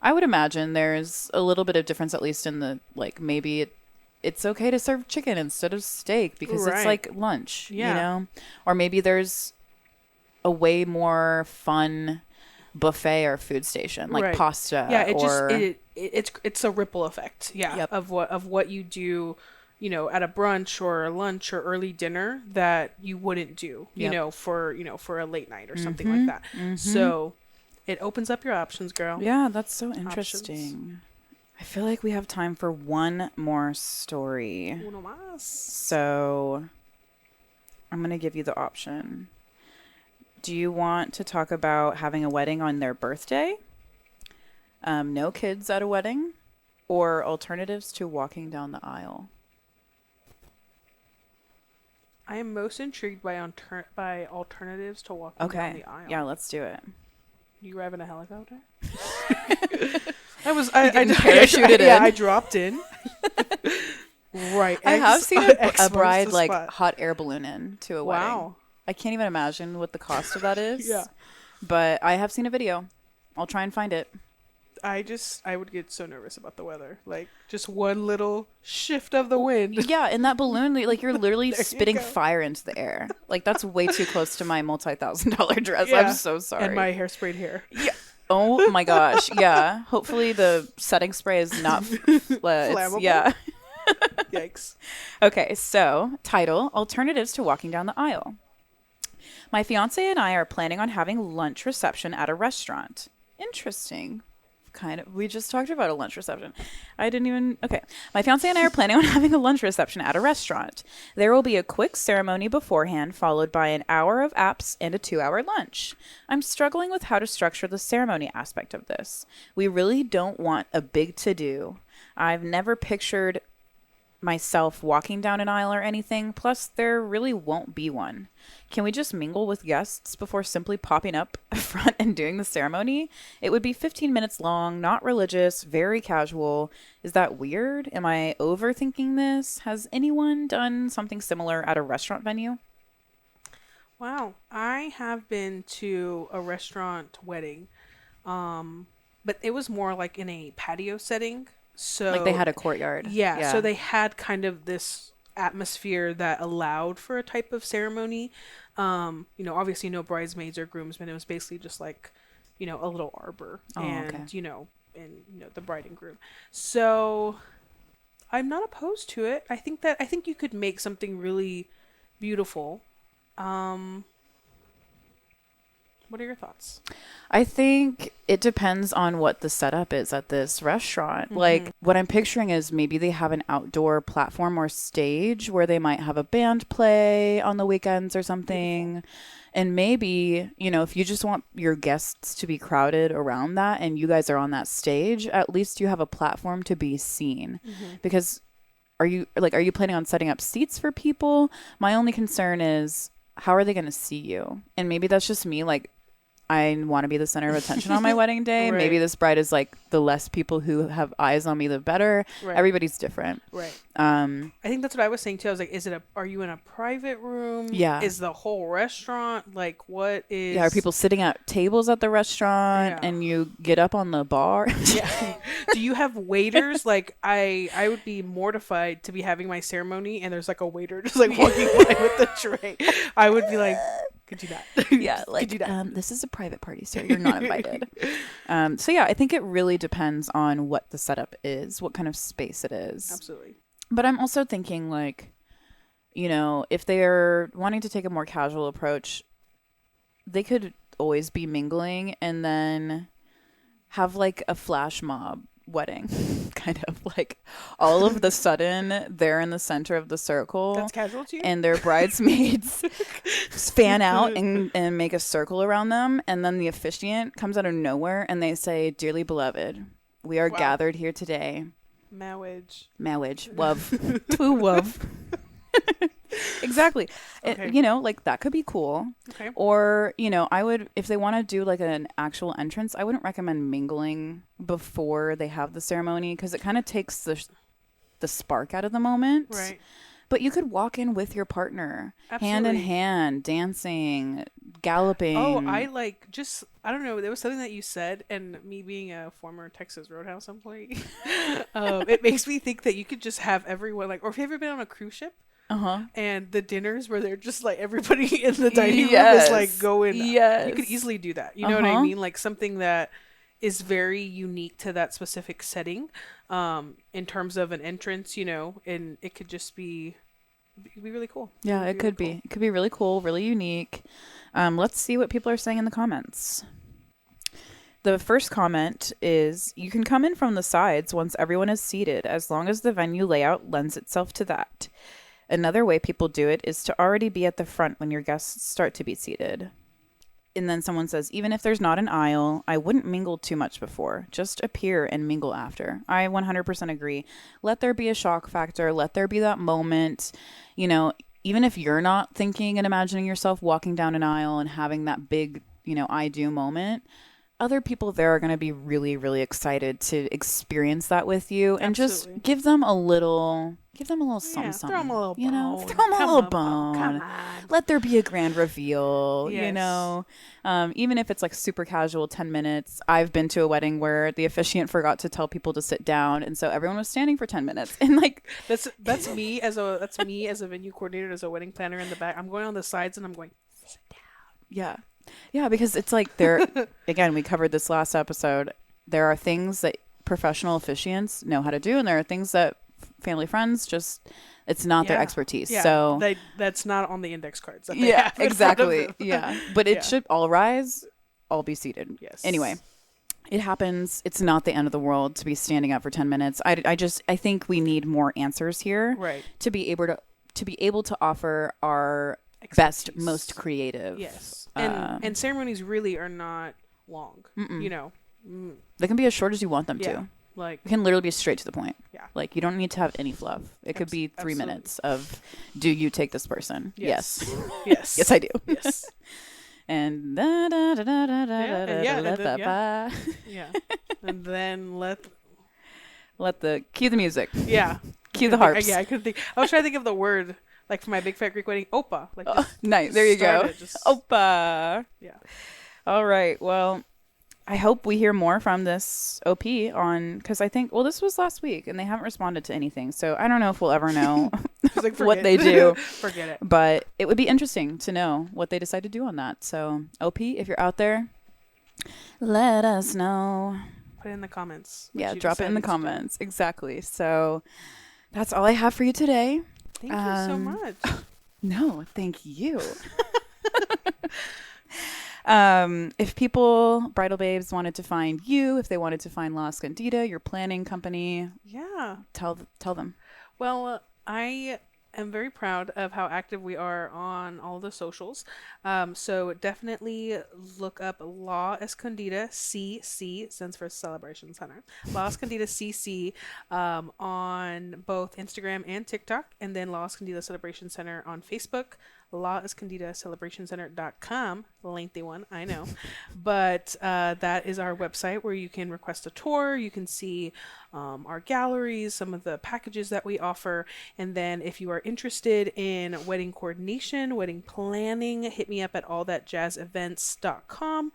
[SPEAKER 1] I would imagine there's a little bit of difference, at least in the, like, maybe it's okay to serve chicken instead of steak because it's
[SPEAKER 2] Right.
[SPEAKER 1] like lunch,
[SPEAKER 2] Yeah.
[SPEAKER 1] or maybe there's a way more fun buffet or food station, like
[SPEAKER 2] Right.
[SPEAKER 1] pasta.
[SPEAKER 2] Yeah,
[SPEAKER 1] or
[SPEAKER 2] it's a ripple effect. Yeah,
[SPEAKER 1] Yep.
[SPEAKER 2] of what you do, at a brunch or a lunch or early dinner that you wouldn't do,
[SPEAKER 1] Yep.
[SPEAKER 2] for a late night or something like that. So it opens up your options, girl.
[SPEAKER 1] Yeah, that's so interesting. I feel like we have time for one more story.
[SPEAKER 2] Uno más.
[SPEAKER 1] So I'm going to give you the option. Do you want to talk about having a wedding on their birthday? No kids at a wedding? Or alternatives to walking down the aisle?
[SPEAKER 2] I am most intrigued by alternatives to walking down the aisle.
[SPEAKER 1] Yeah, let's do it.
[SPEAKER 2] You driving a helicopter? I
[SPEAKER 1] didn't parachute
[SPEAKER 2] Yeah,
[SPEAKER 1] in?
[SPEAKER 2] I dropped in. Right.
[SPEAKER 1] I have seen
[SPEAKER 2] X
[SPEAKER 1] a
[SPEAKER 2] marks
[SPEAKER 1] bride
[SPEAKER 2] the
[SPEAKER 1] like
[SPEAKER 2] spot.
[SPEAKER 1] hot air balloon in to a wedding.
[SPEAKER 2] Wow.
[SPEAKER 1] I can't even imagine what the cost of that is.
[SPEAKER 2] Yeah.
[SPEAKER 1] But I have seen a video. I'll try and find it.
[SPEAKER 2] I would get so nervous about the weather. Like, just one little shift of the wind.
[SPEAKER 1] Yeah, and that balloon, like you're literally
[SPEAKER 2] There you
[SPEAKER 1] spitting
[SPEAKER 2] go.
[SPEAKER 1] fire into the air. Like that's way too close to my multi-$1,000 dress.
[SPEAKER 2] Yeah.
[SPEAKER 1] I'm so sorry.
[SPEAKER 2] And my hairsprayed hair.
[SPEAKER 1] Oh my gosh. Yeah. Hopefully the setting spray is not
[SPEAKER 2] Flammable?
[SPEAKER 1] Yeah.
[SPEAKER 2] Yikes.
[SPEAKER 1] Okay, so title, Alternatives to Walking Down the Aisle. My fiance and I are planning on having lunch reception at a restaurant. Interesting. Kind of. We just talked about a lunch reception. Okay. My fiance and I are planning on having a lunch reception at a restaurant. There will be a quick ceremony beforehand, followed by an hour of apps and a 2-hour lunch. I'm struggling with how to structure the ceremony aspect of this. We really don't want a big to-do. I've never pictured myself walking down an aisle or anything, plus there really won't be one. Can we just mingle with guests before simply popping up front and doing the ceremony? It would be 15 minutes long, not religious, very casual. Is that weird? Am I overthinking this? Has anyone done something similar at a restaurant venue?
[SPEAKER 2] Wow. I have been to a restaurant wedding, but it was more like in a patio setting. So
[SPEAKER 1] Like they had a courtyard.
[SPEAKER 2] yeah, so they had kind of this atmosphere that allowed for a type of ceremony. Obviously no bridesmaids or groomsmen. It was basically just like, a little arbor and, okay. The bride and groom. So I'm not opposed to it. I think you could make something really beautiful. What are your thoughts?
[SPEAKER 1] I think it depends on what the setup is at this restaurant. Mm-hmm. Like what I'm picturing is maybe they have an outdoor platform or stage where they might have a band play on the weekends or something. Beautiful. And maybe, if you just want your guests to be crowded around that and you guys are on that stage, at least you have a platform to be seen. Mm-hmm. Because are you planning on setting up seats for people? My only concern is how are they going to see you? And maybe that's just me, like, I want to be the center of attention on my wedding day. Right. Maybe this bride is like the less people who have eyes on me, the better. Right. Everybody's different.
[SPEAKER 2] Right. I think that's what I was saying too. I was like, are you in a private room? Yeah. Is the whole restaurant like what is?
[SPEAKER 1] Yeah. Are people sitting at tables at the restaurant and you get up on the bar?
[SPEAKER 2] Yeah. Do you have waiters? Like I would be mortified to be having my ceremony and there's like a waiter just like walking by with the tray. I would be like, could you not?
[SPEAKER 1] Yeah, like, this is a private party, sir. You're not invited. So yeah, I think it really depends on what the setup is, what kind of space it is.
[SPEAKER 2] Absolutely.
[SPEAKER 1] But I'm also thinking like, if they're wanting to take a more casual approach, they could always be mingling and then have like a flash mob wedding. Kind of like all of the sudden they're in the center of the circle.
[SPEAKER 2] That's casual too.
[SPEAKER 1] And their bridesmaids fan out and make a circle around them. And then the officiant comes out of nowhere and they say, "Dearly beloved, we are gathered here today."
[SPEAKER 2] Marriage.
[SPEAKER 1] Love. To love. Exactly. Okay. Like that could be cool. Okay. Or, I would, if they want to do like an actual entrance, I wouldn't recommend mingling before they have the ceremony because it kind of takes the spark out of the moment.
[SPEAKER 2] Right.
[SPEAKER 1] But you could walk in with your partner, absolutely. Hand in hand, dancing, galloping.
[SPEAKER 2] Oh, I don't know. There was something that you said, and me being a former Texas Roadhouse employee, it makes me think that you could just have everyone like, or if you've ever been on a cruise ship, and the dinners where they're just like everybody in the dining room is like going. Yes. You could easily do that. You know what I mean? Like something that is very unique to that specific setting, in terms of an entrance, and it could just be really cool.
[SPEAKER 1] Yeah, it could be. It could be really cool, really unique. Let's see what people are saying in the comments. The first comment is, you can come in from the sides once everyone is seated, as long as the venue layout lends itself to that. Another way people do it is to already be at the front when your guests start to be seated. And then someone says, even if there's not an aisle, I wouldn't mingle too much before. Just appear and mingle after. I 100% agree. Let there be a shock factor. Let there be that moment. Even if you're not thinking and imagining yourself walking down an aisle and having that big, I do moment, other people there are going to be really, really excited to experience that with you. And Absolutely. Just give them a little something.
[SPEAKER 2] Throw them a little bone.
[SPEAKER 1] Throw them a little bone. Come on. Let there be a grand reveal, yes. Even if it's like super casual, 10 minutes. I've been to a wedding where the officiant forgot to tell people to sit down. And so everyone was standing for 10 minutes. And like,
[SPEAKER 2] that's me as a venue coordinator, as a wedding planner in the back. I'm going on the sides and I'm going, sit down.
[SPEAKER 1] Yeah. Yeah, because it's like again, we covered this last episode. There are things that professional officiants know how to do, and there are things that family, friends, just it's not their
[SPEAKER 2] Yeah.
[SPEAKER 1] expertise.
[SPEAKER 2] Yeah,
[SPEAKER 1] So
[SPEAKER 2] that's not on the index cards that they
[SPEAKER 1] yeah,
[SPEAKER 2] have in front of
[SPEAKER 1] exactly.
[SPEAKER 2] them.
[SPEAKER 1] Yeah. But it
[SPEAKER 2] Yeah.
[SPEAKER 1] should all rise, all be seated.
[SPEAKER 2] Yes.
[SPEAKER 1] Anyway, it happens. It's not the end of the world to be standing up for 10 minutes. I think we need more answers here
[SPEAKER 2] Right.
[SPEAKER 1] to be able to offer our best,
[SPEAKER 2] Expertise.
[SPEAKER 1] most creative.
[SPEAKER 2] Yes. And ceremonies really are not long.
[SPEAKER 1] Mm-mm.
[SPEAKER 2] You know.
[SPEAKER 1] They can be as short as you want them
[SPEAKER 2] Yeah.
[SPEAKER 1] to.
[SPEAKER 2] Like,
[SPEAKER 1] It can literally be straight to the point.
[SPEAKER 2] yeah.
[SPEAKER 1] Like, you don't need to have any fluff. It could be 3
[SPEAKER 2] Absolutely.
[SPEAKER 1] minutes of, do you take this person? Yes.
[SPEAKER 2] Yes.
[SPEAKER 1] Yes, I do.
[SPEAKER 2] Yes.
[SPEAKER 1] And da da da da da da
[SPEAKER 2] Yeah,
[SPEAKER 1] da
[SPEAKER 2] and yeah,
[SPEAKER 1] da
[SPEAKER 2] and
[SPEAKER 1] let
[SPEAKER 2] then-
[SPEAKER 1] the ba-
[SPEAKER 2] Yeah. And then
[SPEAKER 1] let the cue the music.
[SPEAKER 2] yeah.
[SPEAKER 1] Cue the
[SPEAKER 2] I couldn't think-
[SPEAKER 1] harps.
[SPEAKER 2] Yeah, I couldn't think. I was trying to think of the word, like for my big fat Greek wedding, opa. Like,
[SPEAKER 1] Oh,
[SPEAKER 2] just
[SPEAKER 1] nice. There you go.
[SPEAKER 2] start it, just-
[SPEAKER 1] Opa.
[SPEAKER 2] yeah.
[SPEAKER 1] All right. Well, I hope we hear more from this OP on, because I think, well, this was last week and they haven't responded to anything. So I don't know if we'll ever know
[SPEAKER 2] I was like,
[SPEAKER 1] what
[SPEAKER 2] forget
[SPEAKER 1] they
[SPEAKER 2] it.
[SPEAKER 1] do.
[SPEAKER 2] Forget it.
[SPEAKER 1] But it would be interesting to know what they decide to do on that. So, OP, if you're out there, let us know.
[SPEAKER 2] Put it in the comments. what
[SPEAKER 1] Yeah,
[SPEAKER 2] you
[SPEAKER 1] drop it in the
[SPEAKER 2] decided to do.
[SPEAKER 1] comments. Exactly. So, that's all I have for you today.
[SPEAKER 2] Thank you so
[SPEAKER 1] Um,
[SPEAKER 2] much.
[SPEAKER 1] No, thank you. If people, bridal babes, wanted to find you, if they wanted to find La Escondida, your planning company,
[SPEAKER 2] Yeah.
[SPEAKER 1] tell them.
[SPEAKER 2] Well, I am very proud of how active we are on all the socials. So definitely look up La Escondida CC, stands for Celebration Center. La Escondida CC on both Instagram and TikTok, and then La Escondida Celebration Center on Facebook. La Escondida Celebration Center.com, lengthy one, I know, but that is our website where you can request a tour. You can see our galleries, some of the packages that we offer, and then if you are interested in wedding coordination, wedding planning, hit me up at allthatjazzevents.com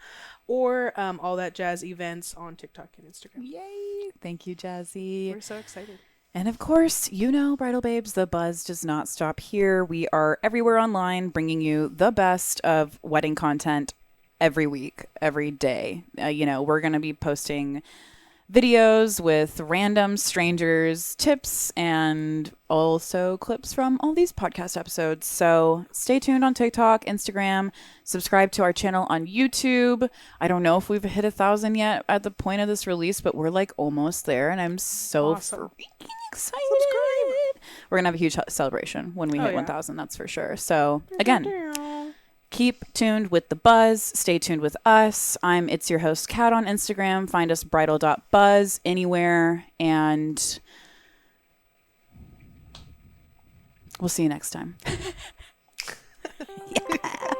[SPEAKER 2] or all that jazz events on TikTok and Instagram.
[SPEAKER 1] Yay! Thank you, Jazzy.
[SPEAKER 2] We're so excited.
[SPEAKER 1] And of course, you know, bridal babes, the buzz does not stop here. We are everywhere online, bringing you the best of wedding content every week, every day. We're going to be posting videos with random strangers, tips, and also clips from all these podcast episodes. So stay tuned on TikTok, Instagram, subscribe to our channel on YouTube. I don't know if we've hit 1,000 yet at the point of this release, but we're like almost there, and I'm so
[SPEAKER 2] Awesome.
[SPEAKER 1] freaking excited.
[SPEAKER 2] Subscribe.
[SPEAKER 1] We're gonna have a huge celebration when we
[SPEAKER 2] Oh,
[SPEAKER 1] hit
[SPEAKER 2] yeah.
[SPEAKER 1] 1,000, that's for sure. So again, keep tuned with the buzz. Stay tuned with us. It's your host, Kat, on Instagram. Find us bridal.buzz anywhere. And we'll see you next time. Yeah.